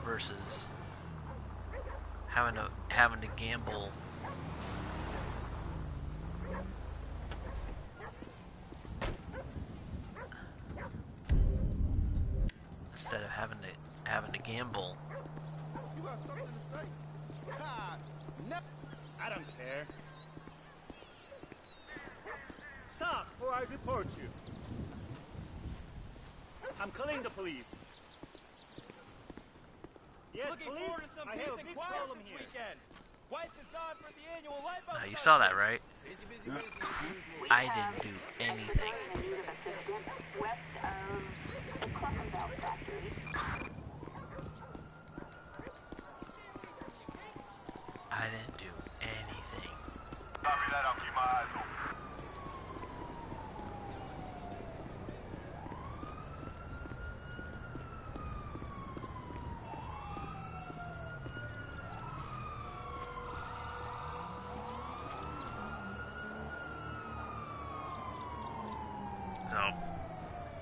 versus having to gamble instead of having to gamble. You got something to say? Ha! No. I don't care. Stop, or I report you. I'm calling the police. Yes, Looking police. forward to some I peace have a and big quiet problem this here. weekend. Wife's is on for the annual Life Out. You saw that, right? Busy. I didn't do anything. In need of assistance west of the Cluckenbelt factory. I didn't do anything. Copy that, I'll keep my eyes open.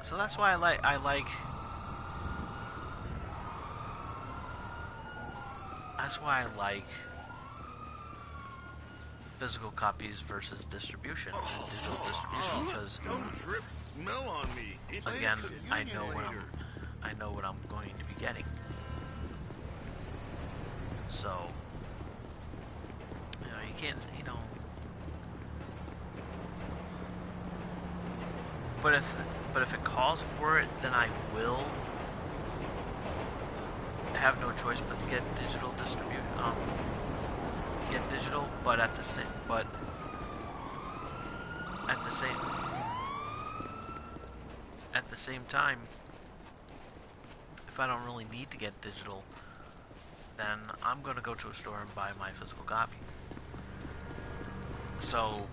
So that's why I like that's why I like physical copies versus distribution, digital distribution, because Don't drip smell on me. again, I know what I'm going to be getting. So, you know, you can't, you know. But if it calls for it, then I will have no choice but to get digital get digital. But at the same time, if I don't really need to get digital, then I'm gonna go to a store and buy my physical copy. So.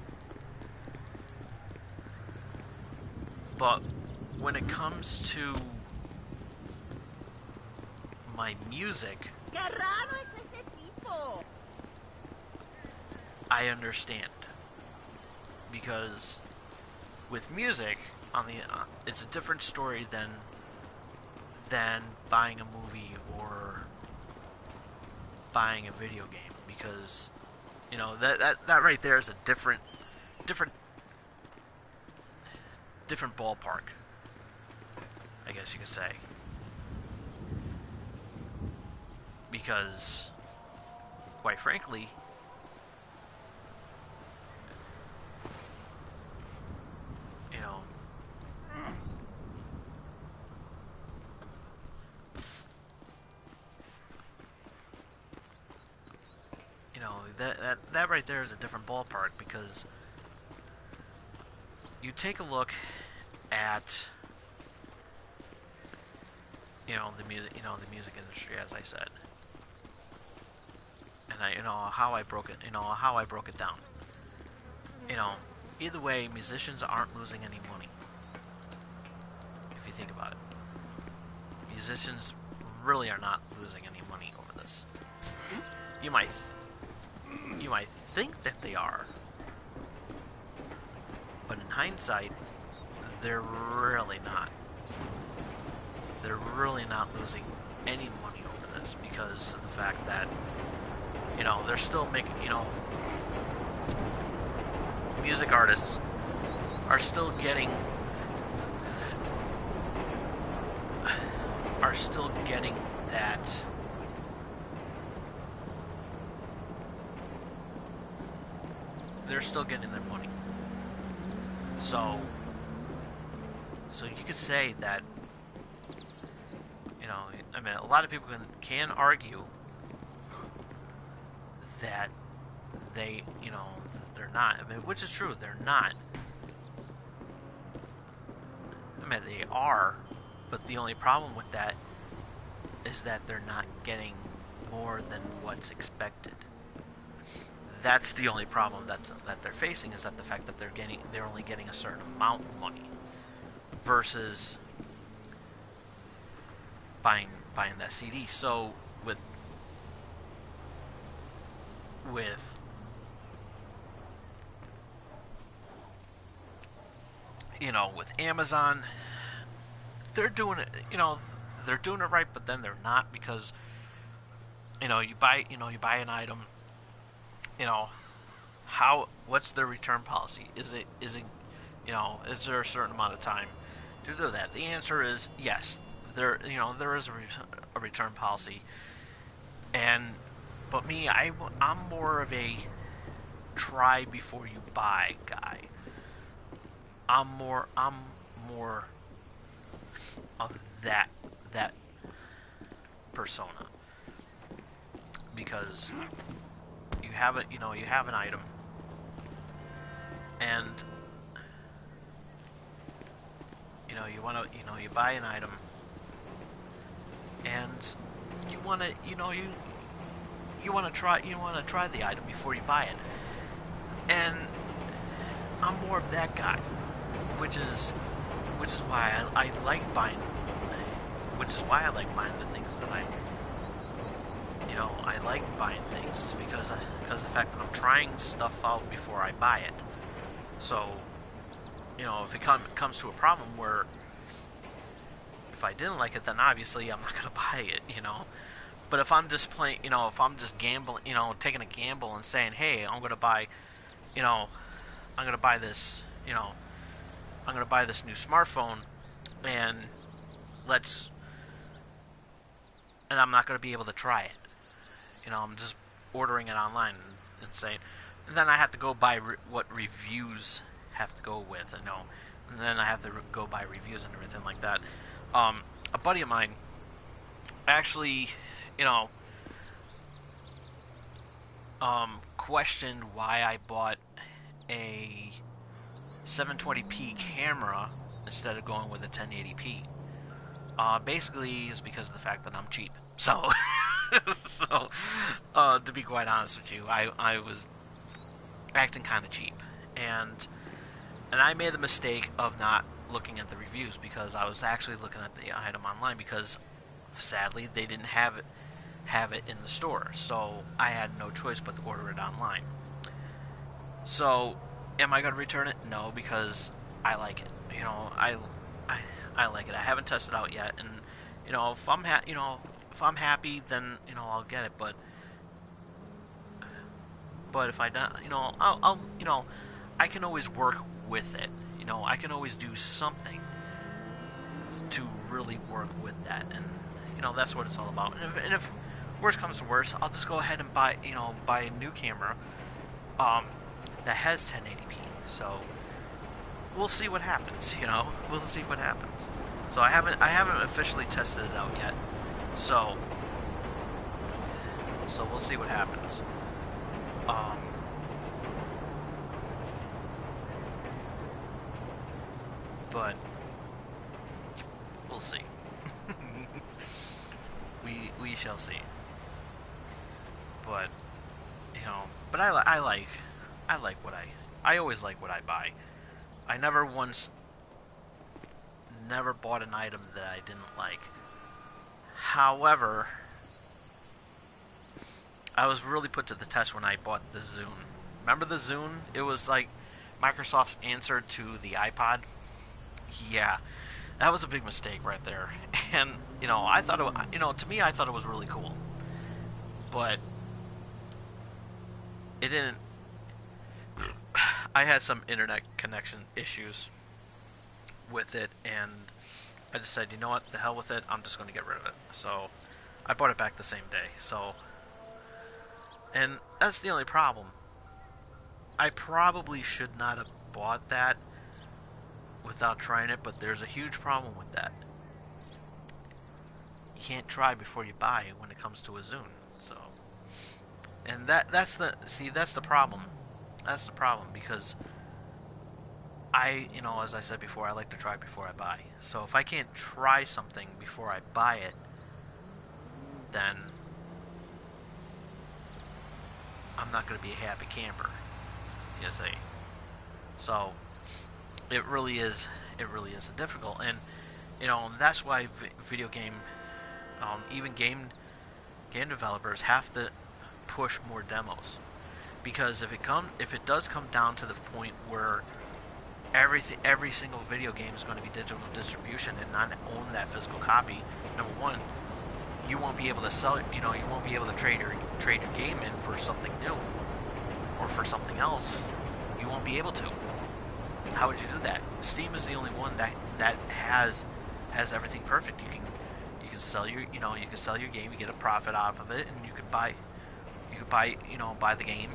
But when it comes to my music, I understand, because with music on the it's a different story than buying a movie or buying a video game, because you know that right there is a different ballpark, I guess you could say, because quite frankly, you know, that right there is a different ballpark, because you take a look at, you know, the music industry, as I said, and how I broke it down. You know, either way, musicians aren't losing any money. If you think about it, musicians really are not losing any money over this. You might think that they are, but in hindsight, they're really not. They're really not losing any money over this, because of the fact that, you know, they're still making, you know, music artists are still getting that they're still getting their money. So you could say that, you know, I mean, a lot of people can argue that they, they're not. I mean, which is true, they're not. I mean, they are, but the only problem with that is that they're not getting more than what's expected. That's the only problem that they're facing, is that the fact that they're only getting a certain amount of money versus buying that CD. So with with Amazon, they're doing it, they're doing it right, but then they're not, because you buy an item, what's their return policy? Is there a certain amount of time to do that? The answer is yes. There is a return policy, but me, I'm more of a try before you buy guy. I'm more of that persona, because you have an item, and you buy an item, and you want to try the item before you buy it. And I'm more of that guy, which is why I like buying, the things that I like buying things, because of the fact that I'm trying stuff out before I buy it. So, if it comes to a problem where if I didn't like it, then obviously I'm not going to buy it, But if I'm just playing, if I'm just gambling, taking a gamble and saying, hey, I'm going to buy, I'm going to buy this, I'm going to buy this new smartphone, and I'm not going to be able to try it. I'm just ordering it online and saying, and then I have to go by what reviews have to go with, and then I have to go by reviews and everything like that. A buddy of mine actually, questioned why I bought a 720p camera instead of going with a 1080p. Basically, it's because of the fact that I'm cheap. So, to be quite honest with you, I was acting kind of cheap, and I made the mistake of not looking at the reviews, because I was actually looking at the item online, because sadly they didn't have it in the store, so I had no choice but to order it online. So, am I going to return it? No, because I like it. I like it. I haven't tested it out yet, and if I'm happy, then I'll get it. But if I don't, I'll I can always work with it. I can always do something to really work with that, and that's what it's all about. And if worst comes to worst, I'll just go ahead and buy a new camera that has 1080p. So we'll see what happens. We'll see what happens. So I haven't officially tested it out yet. So we'll see what happens. But we'll see. we shall see. But but I always like what I buy. I never bought an item that I didn't like. However, I was really put to the test when I bought the Zune. Remember the Zune? It was like Microsoft's answer to the iPod. Yeah, that was a big mistake right there. And I thought to me, I thought it was really cool, but it didn't. I had some internet connection issues with it, and I just said, you know what, the hell with it, I'm just going to get rid of it. So I bought it back the same day. And that's the only problem. I probably should not have bought that without trying it, but there's a huge problem with that. You can't try before you buy when it comes to a Zune. So And that's the problem. That's the problem, because as I said before, I like to try before I buy. So if I can't try something before I buy it, then I'm not going to be a happy camper, you see. So it really is difficult, and that's why video game, even game developers have to push more demos, because if it does come down to the point where every single video game is going to be digital distribution and not own that physical copy, number one, you won't be able to sell it. You won't be able to trade your game in for something new or for something else. You won't be able to. How would you do that? Steam is the only one that has everything perfect. You can sell your game, you get a profit off of it, and you could buy the game,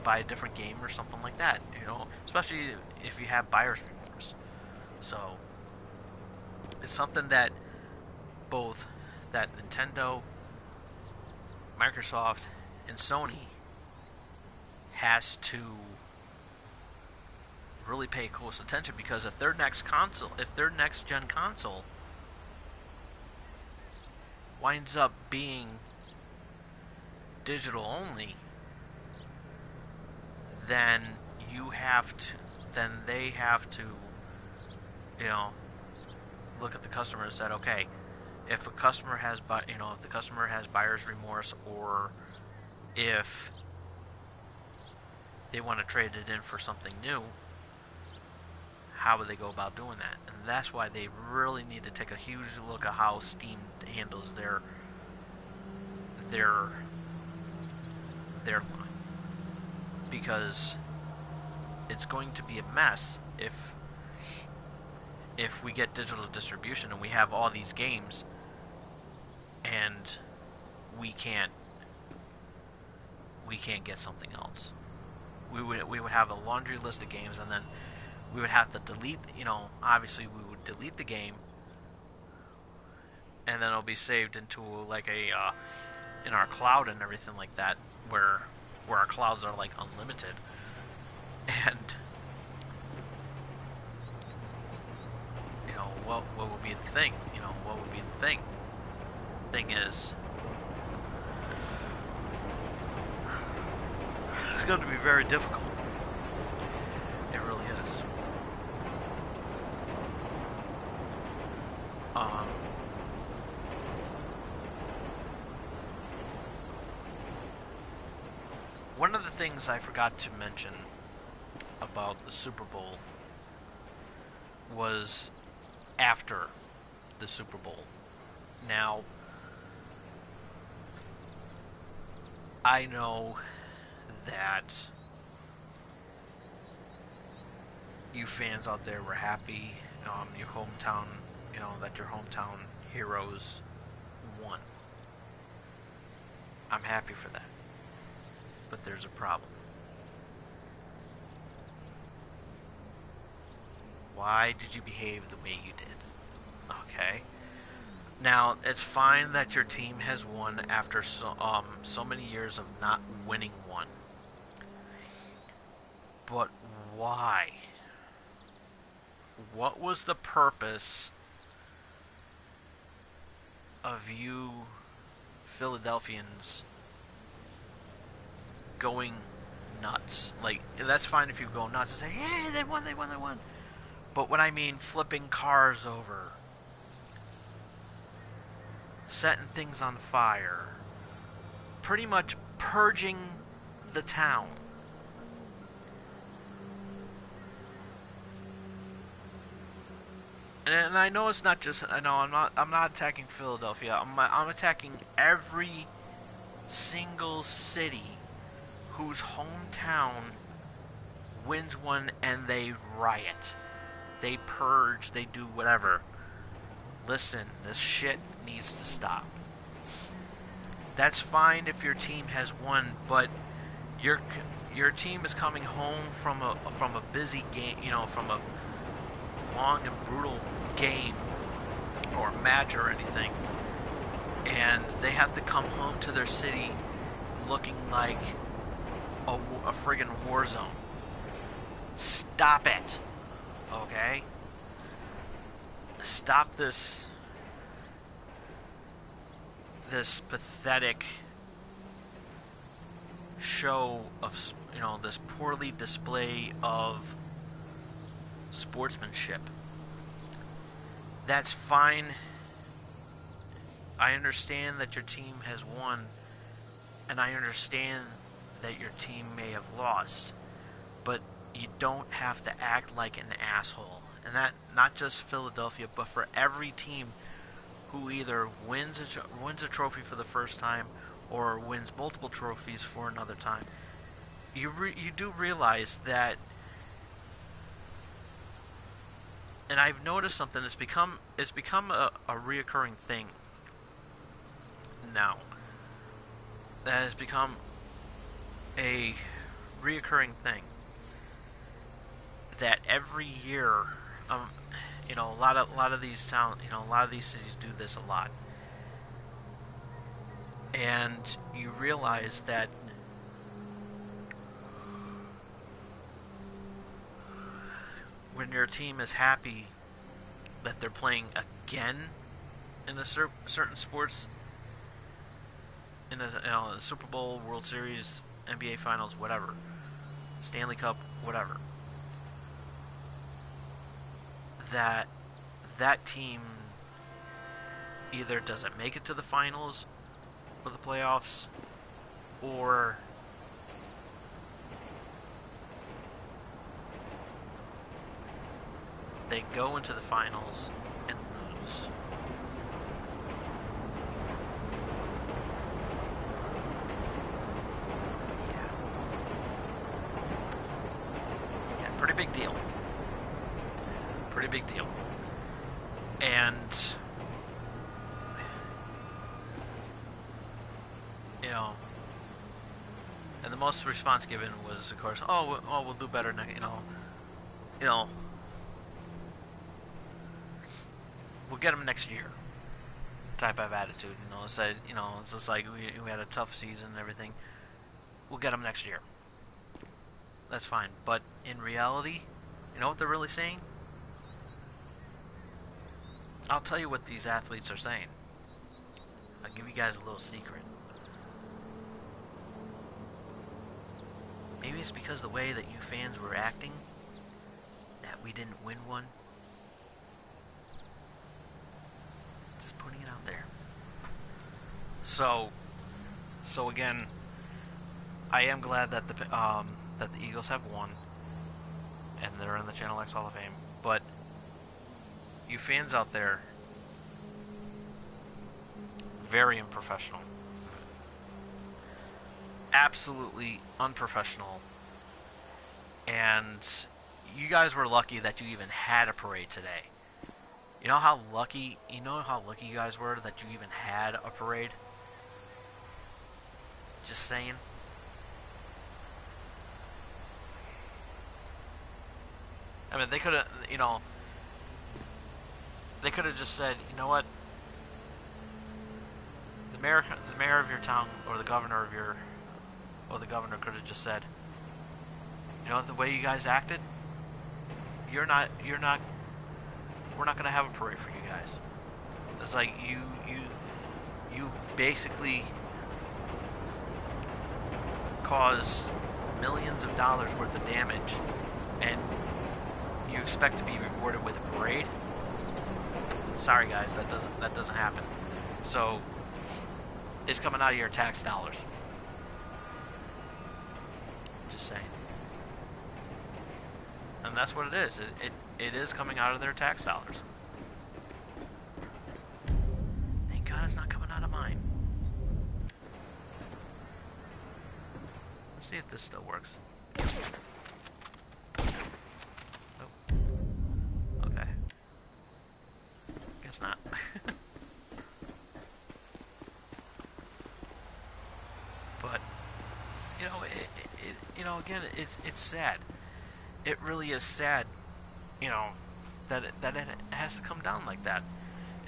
buy a different game or something like that. Especially if you have buyer's remorse. So it's something that both that Nintendo, Microsoft, and Sony has to really pay close attention, because if their next gen console winds up being digital only, then they have to look at the customer and said, okay, if the customer has buyer's remorse, or if they want to trade it in for something new, how would they go about doing that? And that's why they really need to take a huge look at how Steam handles their line, because it's going to be a mess if we get digital distribution and we have all these games and we can't get something else. We would have a laundry list of games, and then we would have to delete, obviously we would delete the game, and then it'll be saved into like in our cloud and everything like that, where our clouds are like unlimited. And what would be the thing? What would be the thing? Thing is, it's going to be very difficult. It really is. One of the things I forgot to mention about the Super Bowl was after the Super Bowl. Now, I know that you fans out there were happy, your hometown, that your hometown heroes won. I'm happy for that. But there's a problem. Why did you behave the way you did? Okay. Now, it's fine that your team has won after so many years of not winning one. But why? What was the purpose of you Philadelphians going nuts? Like, that's fine if you go nuts and say, hey, they won. But when I mean flipping cars over, setting things on fire, pretty much purging the town. And I know it's not just, I'm not attacking Philadelphia. I'm attacking every single city whose hometown wins one and they riot. They purge, they do whatever. Listen, this shit needs to stop. That's fine if your team has won, but your team is coming home from a busy game, from a long and brutal game or match or anything, and they have to come home to their city looking like a friggin' war zone. Stop it. Okay? Stop this pathetic show of, this poorly display of sportsmanship. That's fine. I understand that your team has won, and I understand that your team may have lost, but you don't have to act like an asshole. And that, not just Philadelphia, but for every team who either wins a trophy for the first time or wins multiple trophies for another time. You do realize that, and I've noticed something. It's become a reoccurring thing now. That has become a reoccurring thing. That every year, a lot of these towns, a lot of these cities do this a lot. And you realize that when your team is happy that they're playing again in a certain sports, in a Super Bowl, World Series, NBA Finals, whatever, Stanley Cup, whatever, that team either doesn't make it to the finals or the playoffs, or they go into the finals and lose. Yeah, pretty big deal. Pretty big deal. And and the most response given was, of course, we'll do better next, we'll get them next year type of attitude. Said, it's just like we had a tough season and everything. We'll get them next year. That's fine. But in reality, you know what they're really saying? I'll tell you what these athletes are saying. I'll give you guys a little secret. Maybe it's because the way that you fans were acting that we didn't win one. Just putting it out there. So again, I am glad that the Eagles have won, and they're in the Channel X Hall of Fame. But you fans out there, very unprofessional. Absolutely unprofessional. And you guys were lucky that you even had a parade today. You know how lucky you guys were that you even had a parade? Just saying. I mean, they could have, they could have just said, you know what? The mayor of your town, or the governor could have just said, the way you guys acted, we're not going to have a parade for you guys. It's like you basically cause millions of dollars worth of damage, and you expect to be rewarded with a parade? Sorry guys, that doesn't happen. So it's coming out of your tax dollars. Just saying. And that's what it is. It is coming out of their tax dollars. Thank God it's not coming out of mine. Let's see if this still works. Oh. Okay. Guess not. But again, it's sad. It really is sad, that it has to come down like that.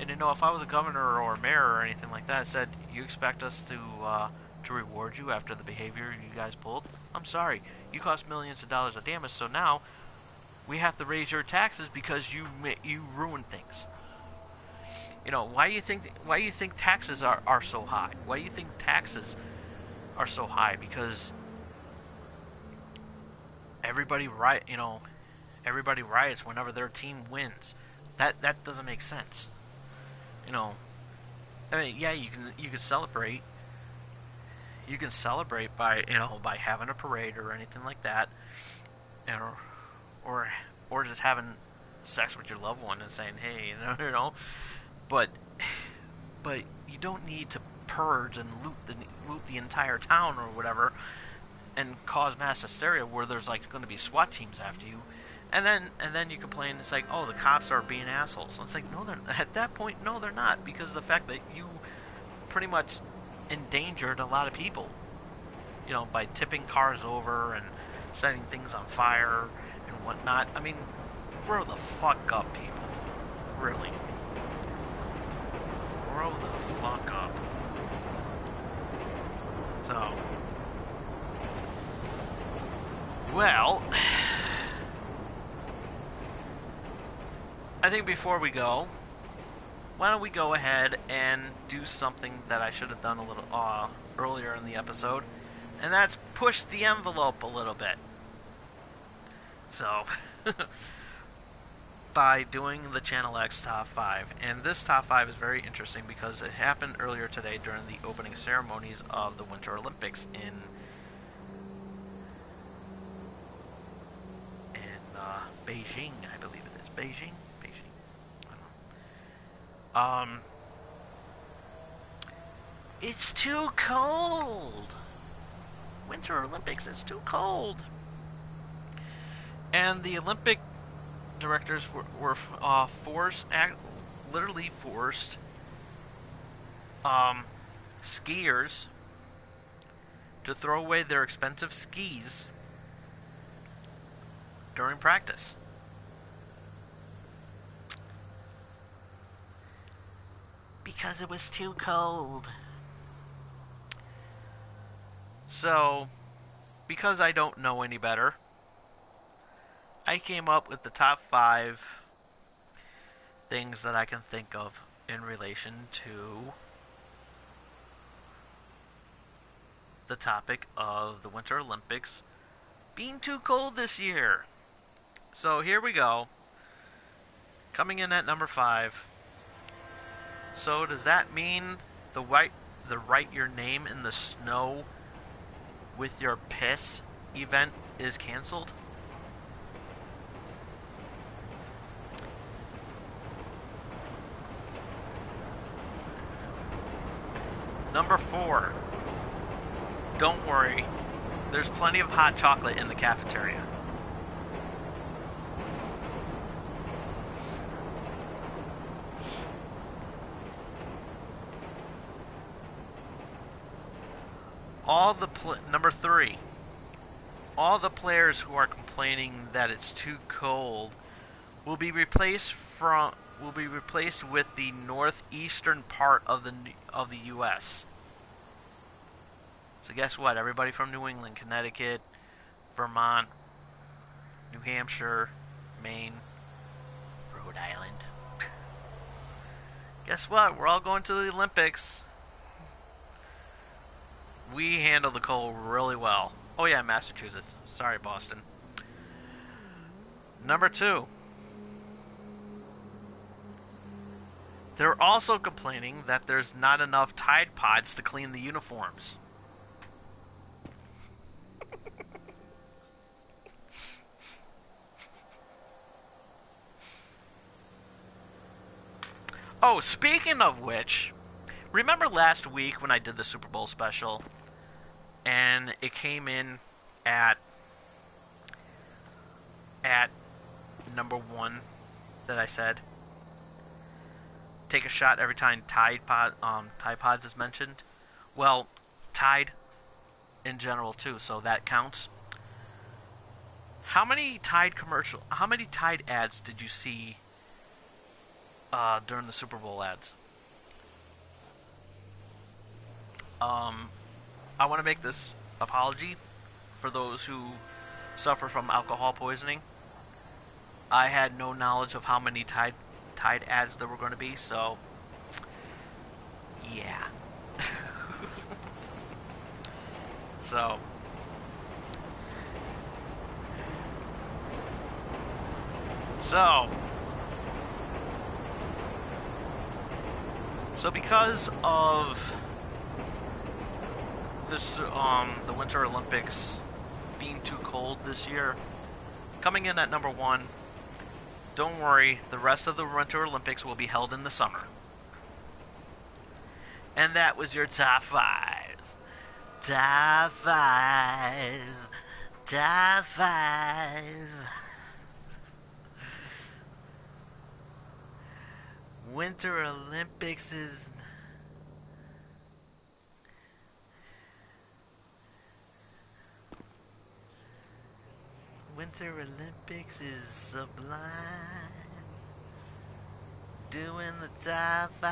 And if I was a governor or a mayor or anything like that, I said, you expect us to to reward you after the behavior you guys pulled. I'm sorry. You cost millions of dollars of damage, so now we have to raise your taxes because you ruined things. You know, why do you think taxes are so high? Why do you think taxes are so high? Because everybody riots whenever their team wins. That doesn't make sense. You know, I mean, yeah, you can celebrate. You can celebrate by having a parade or anything like that, or just having sex with your loved one and saying, hey, you know, but you don't need to purge and loot the entire town or whatever, and cause mass hysteria where there's like going to be SWAT teams after you, and then you complain. It's like, oh, the cops are being assholes. And it's like, no, at that point, no, they're not, because of the fact that you pretty much endangered a lot of people, you know, by tipping cars over and setting things on fire and whatnot. I mean, grow the fuck up, people. Really. Grow the fuck up. So, well, I think before we go, why don't we go ahead and do something that I should have done a little earlier in the episode, and that's push the envelope a little bit. So, by doing the Channel X Top 5. And this Top 5 is very interesting because it happened earlier today during the opening ceremonies of the Winter Olympics in Beijing, I believe it is. Beijing? I don't know. It's too cold. Winter Olympics, it's too cold. And the Olympic directors were literally forced skiers to throw away their expensive skis during practice. Because it was too cold. So, because I don't know any better, I came up with the top 5 things that I can think of in relation to the topic of the Winter Olympics being too cold this year. So here we go. Coming in at number 5. So does that mean the write your name in the snow with your piss event is canceled? Number 4. Don't worry. There's plenty of hot chocolate in the cafeteria. Number 3. All the players who are complaining that it's too cold will be replaced with the northeastern part of the U.S. So guess what? Everybody from New England, Connecticut, Vermont, New Hampshire, Maine, Rhode Island. Guess what? We're all going to the Olympics. We handle the cold really well. Oh yeah, Massachusetts. Sorry, Boston. Number 2. They're also complaining that there's not enough Tide Pods to clean the uniforms. Oh, speaking of which, remember last week when I did the Super Bowl special and it came in at number 1 that I said take a shot every time Tide Pods is mentioned? Well, Tide in general too, so that counts. How many Tide ads did you see during the Super Bowl ads? I want to make this apology for those who suffer from alcohol poisoning. I had no knowledge of how many Tide ads there were going to be, so yeah. So because of this, the Winter Olympics being too cold this year, coming in at number 1, don't worry, the rest of the Winter Olympics will be held in the summer. And that was your top 5. Top 5. Top 5. Winter Olympics is... Winter Olympics is sublime. Doing the top 5.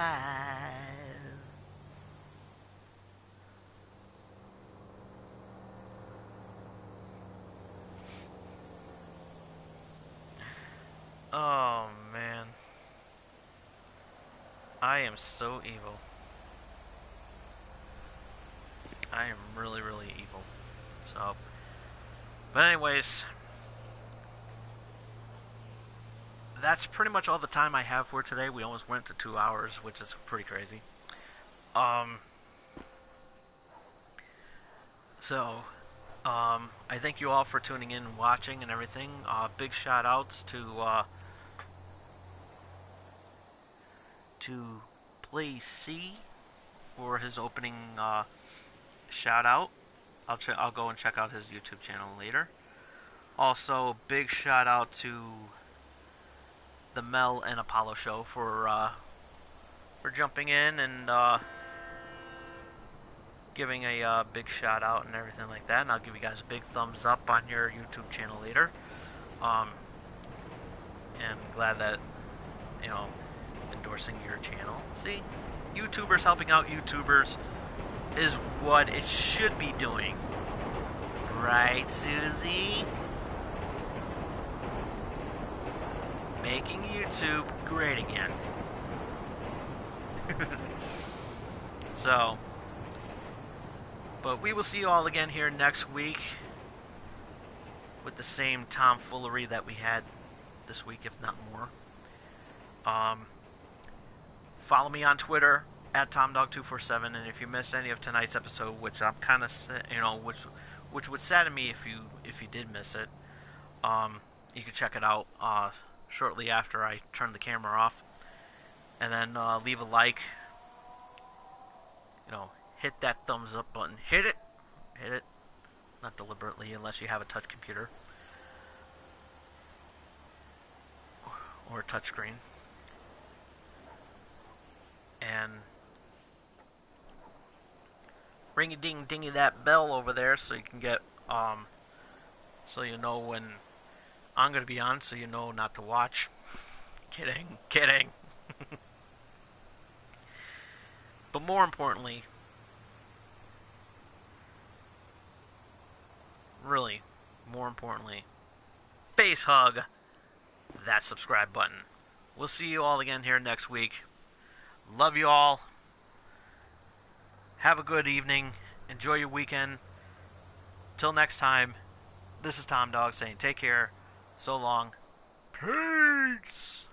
Oh man, I am so evil. I am really, really evil. So, but anyways, that's pretty much all the time I have for today. We almost went to 2 hours, which is pretty crazy. I thank you all for tuning in and watching and everything. Big shout outs to Play C for his opening shout out. I'll go and check out his YouTube channel later. Also, big shout out to the Mel and Apollo show for jumping in and giving a big shout out and everything like that. And I'll give you guys a big thumbs up on your YouTube channel later. And glad that, you know, endorsing your channel. See, YouTubers helping out YouTubers is what it should be doing. Right, Susie? Making YouTube great again. So, but we will see you all again here next week with the same tomfoolery that we had this week, if not more. Follow me on Twitter at TomDog247, and if you missed any of tonight's episode, which I'm kind of, which would sadden me if you did miss it, you can check it out shortly after I turn the camera off, and then leave a like. You know, hit that thumbs up button. Hit it, not deliberately unless you have a touch computer or a touch screen. And ring-a-ding-dingy that bell over there so you can get, so you know when I'm going to be on, so you know not to watch. Kidding. But more importantly, really, more importantly, face hug that subscribe button. We'll see you all again here next week. Love you all. Have a good evening. Enjoy your weekend. Till next time, this is Tom Dog saying take care. So long. Peace.